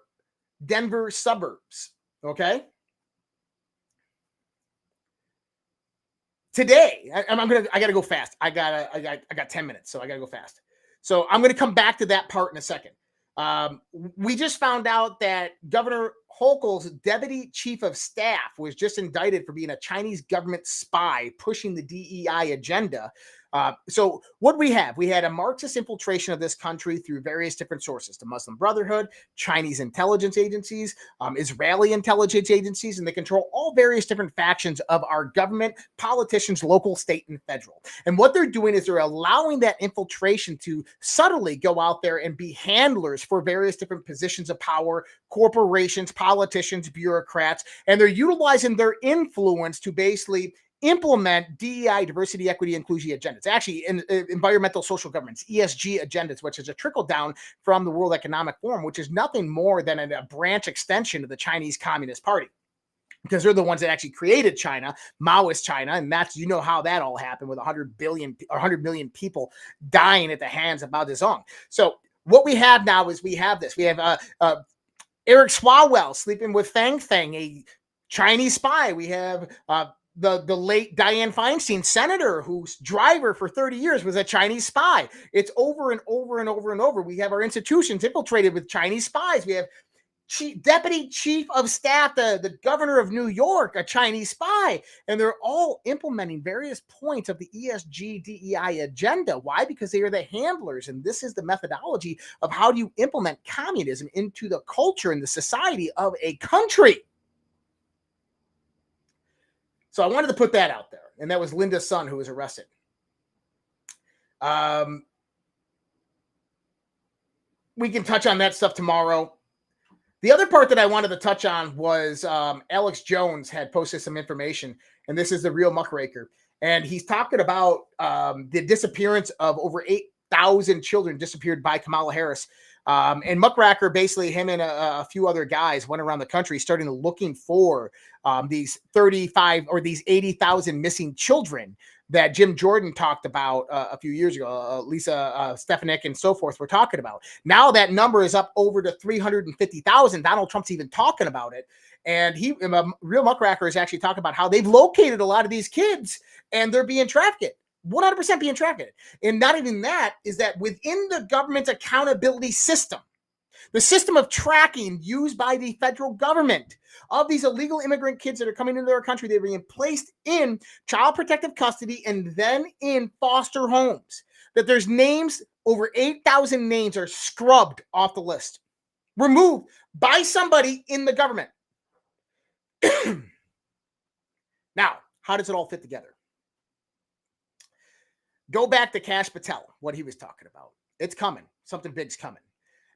Denver suburbs. Okay. Today, I got to go fast. I got 10 minutes, so I got to go fast. So I'm going to come back to that part in a second. We just found out that Governor Hochul's deputy chief of staff was just indicted for being a Chinese government spy pushing the DEI agenda. So what we have, we had a Marxist infiltration of this country through various different sources, the Muslim Brotherhood, Chinese intelligence agencies, Israeli intelligence agencies, and they control all various different factions of our government, politicians, local, state, and federal. And what they're doing is they're allowing that infiltration to subtly go out there and be handlers for various different positions of power, corporations, politicians, bureaucrats, and they're utilizing their influence to basically implement DEI, diversity, equity, inclusion agenda. It's actually in environmental social governance, ESG agendas, which is a trickle down from the World Economic Forum, which is nothing more than a branch extension of the Chinese Communist Party. Because they're the ones that actually created China, Maoist China, and that's, you know how that all happened with 100 million people dying at the hands of Mao Zedong. So what we have now is we have Eric Swalwell sleeping with Fang Fang, a Chinese spy. We have the late Dianne Feinstein, senator, whose driver for 30 years was a Chinese spy. It's over and over and over and over. We have our institutions infiltrated with Chinese spies. We have deputy chief of staff, the governor of New York, a Chinese spy. And they're all implementing various points of the ESG DEI agenda. Why? Because they are the handlers. And this is the methodology of how do you implement communism into the culture and the society of a country. So I wanted to put that out there. And that was Linda's son who was arrested. We can touch on that stuff tomorrow. The other part that I wanted to touch on was Alex Jones had posted some information, and this is the real muckraker. And he's talking about the disappearance of over 8,000 children disappeared by Kamala Harris. And Muckraker, basically him and a few other guys went around the country starting looking for these 35 or these 80,000 missing children that Jim Jordan talked about a few years ago. Lisa Stefanik and so forth were talking about. Now that number is up over to 350,000. Donald Trump's even talking about it. And Real Muckraker is actually talking about how they've located a lot of these kids and they're being trafficked. 100% being trafficked. And not even that, is that within the government's accountability system, the system of tracking used by the federal government of these illegal immigrant kids that are coming into our country, they're being placed in child protective custody and then in foster homes. That there's names, over 8,000 names are scrubbed off the list, removed by somebody in the government. Now, how does it all fit together? Go back to Kash Patel, what he was talking about. It's coming. Something big's coming.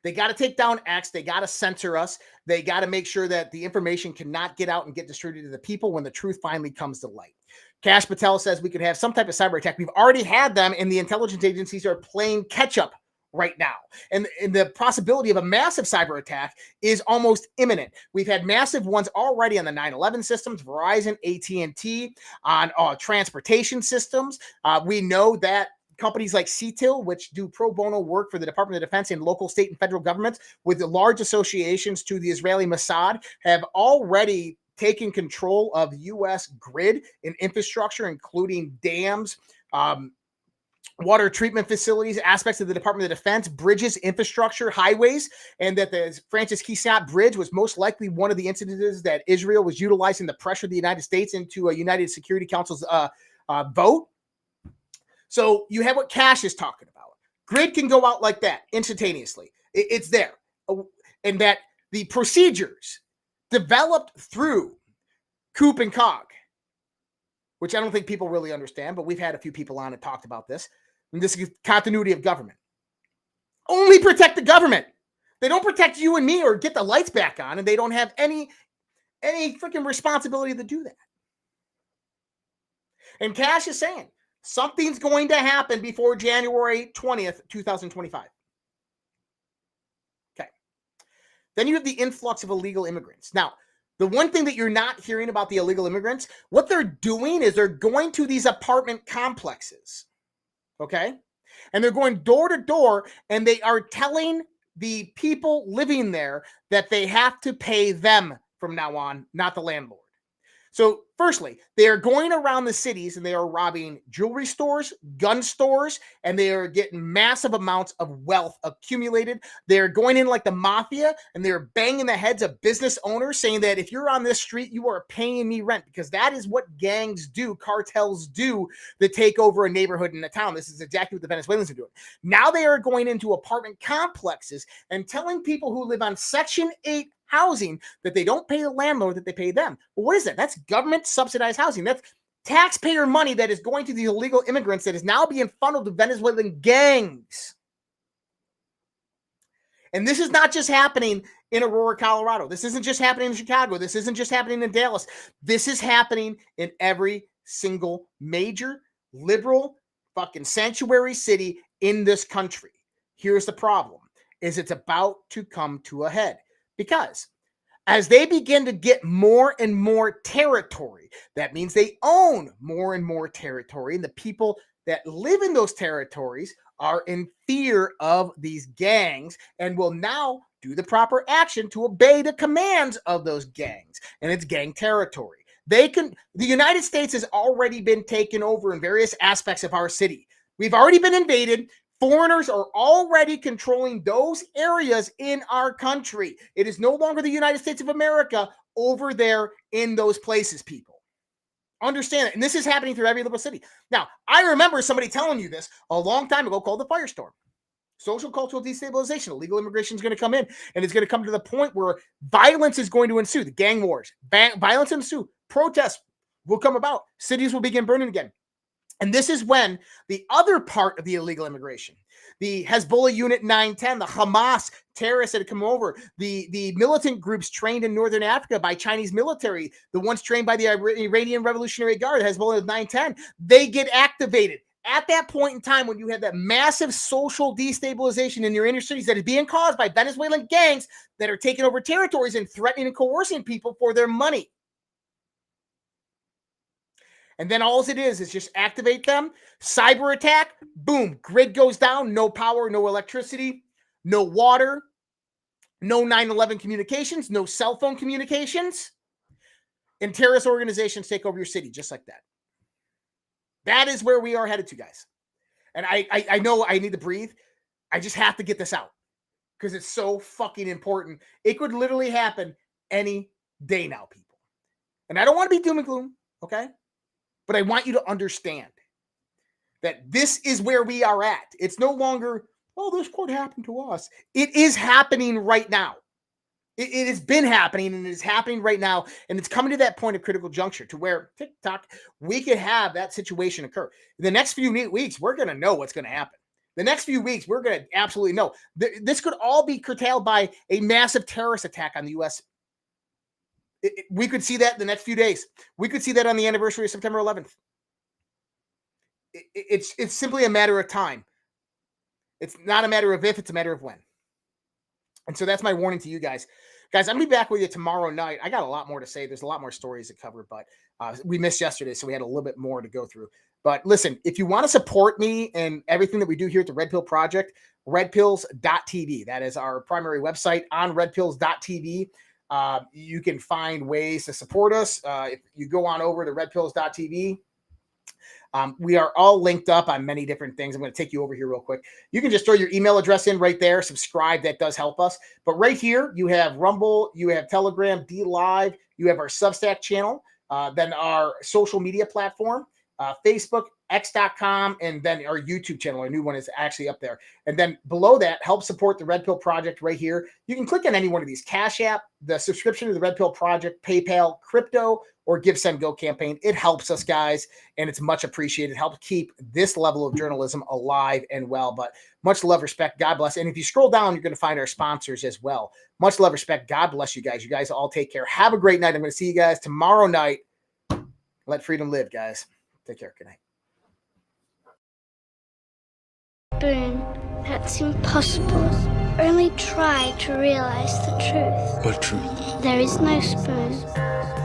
They got to take down X. They got to censor us. They got to make sure that the information cannot get out and get distributed to the people when the truth finally comes to light. Kash Patel says we could have some type of cyber attack. We've already had them, and the intelligence agencies are playing catch up right now. And the possibility of a massive cyber attack is almost imminent. We've had massive ones already on the 9/11 systems, Verizon, AT&T, on transportation systems. We know that companies like CTIL, which do pro bono work for the Department of Defense and local, state, and federal governments, with the large associations to the Israeli Mossad, have already taken control of U.S. grid and infrastructure, including dams, water treatment facilities, aspects of the Department of Defense, bridges, infrastructure, highways, and that the Francis Kisat Bridge was most likely one of the incidences that Israel was utilizing to pressure the United States into a United Security Council's vote. So you have what Cash is talking about. Grid can go out like that instantaneously. It's there. And that the procedures developed through Coop and Cog, which I don't think people really understand, but we've had a few people on and talked about this. And this is continuity of government. Only protect the government. They don't protect you and me or get the lights back on, and they don't have any freaking responsibility to do that. And Cash is saying something's going to happen before January 20th, 2025. Okay. Then you have the influx of illegal immigrants. Now, the one thing that you're not hearing about the illegal immigrants, what they're doing is they're going to these apartment complexes, okay? And they're going door to door, and they are telling the people living there that they have to pay them from now on, not the landlord. So firstly, they are going around the cities and they are robbing jewelry stores, gun stores, and they are getting massive amounts of wealth accumulated. They're going in like the mafia and they're banging the heads of business owners saying that if you're on this street, you are paying me rent, because that is what gangs do, cartels do, to take over a neighborhood in a town. This is exactly what the Venezuelans are doing. Now they are going into apartment complexes and telling people who live on Section 8 housing that they don't pay the landlord, that they pay them. Well, what is that? That's government subsidized housing. That's taxpayer money that is going to the illegal immigrants that is now being funneled to Venezuelan gangs. And this is not just happening in Aurora, Colorado. This isn't just happening in Chicago. This isn't just happening in Dallas. This is happening in every single major liberal fucking sanctuary city in this country. Here's the problem, is it's about to come to a head. Because as they begin to get more and more territory, that means they own more and more territory. And the people that live in those territories are in fear of these gangs and will now do the proper action to obey the commands of those gangs. And it's gang territory. The United States has already been taken over in various aspects of our city. We've already been invaded. Foreigners are already controlling those areas in our country. It is no longer the United States of America over there in those places, people. Understand it. And this is happening through every little city. Now, I remember somebody telling you this a long time ago called the firestorm. Social cultural destabilization. Illegal immigration is going to come in, and it's going to come to the point where violence is going to ensue. The gang wars. Violence ensue. Protests will come about. Cities will begin burning again. And this is when the other part of the illegal immigration, the Hezbollah Unit 910, the Hamas terrorists that had come over, the militant groups trained in Northern Africa by Chinese military, the ones trained by the Iranian Revolutionary Guard, Hezbollah 910, they get activated. At that point in time, when you have that massive social destabilization in your inner cities that is being caused by Venezuelan gangs that are taking over territories and threatening and coercing people for their money. And then all it is just activate them, cyber attack, boom, grid goes down, no power, no electricity, no water, no 9/11 communications, no cell phone communications, and terrorist organizations take over your city just like that. That is where we are headed to, guys. And I know I need to breathe. I just have to get this out because it's so fucking important. It could literally happen any day now, people. And I don't want to be doom and gloom, okay? But I want you to understand that this is where we are at. It's no longer, oh, this could happen to us. It is happening right now. It has been happening, and it is happening right now. And it's coming to that point of critical juncture to where, TikTok, we could have that situation occur. In the next few weeks, we're going to know what's going to happen. The next few weeks, we're going to absolutely know. This could all be curtailed by a massive terrorist attack on the U.S. We could see that in the next few days. We could see that on the anniversary of September 11th. It's simply a matter of time. It's not a matter of if, it's a matter of when. And so that's my warning to you guys. Guys, I'm going to be back with you tomorrow night. I got a lot more to say. There's a lot more stories to cover, but we missed yesterday, so we had a little bit more to go through. But listen, if you want to support me and everything that we do here at the Red Pill Project, redpills.tv. That is our primary website on redpills.tv. You can find ways to support us. If you go on over to redpills.tv, we are all linked up on many different things. I'm going to take you over here real quick. You can just throw your email address in right there. Subscribe. That does help us. But right here, you have Rumble, you have Telegram, D Live, you have our Substack channel, then our social media platform, Facebook, X.com, and then our YouTube channel. Our new one is actually up there. And then below that, help support the Red Pill Project right here. You can click on any one of these: Cash App, the subscription to the Red Pill Project, PayPal, crypto, or Give, Send, Go campaign. It helps us, guys, and it's much appreciated. It helps keep this level of journalism alive and well. But much love, respect, God bless. And if you scroll down, you're going to find our sponsors as well. Much love, respect, God bless you guys. You guys all take care. Have a great night. I'm going to see you guys tomorrow night. Let freedom live, guys. Take care. Good night. Spoon, that's impossible. Only try to realize the truth. What truth? There is no spoon.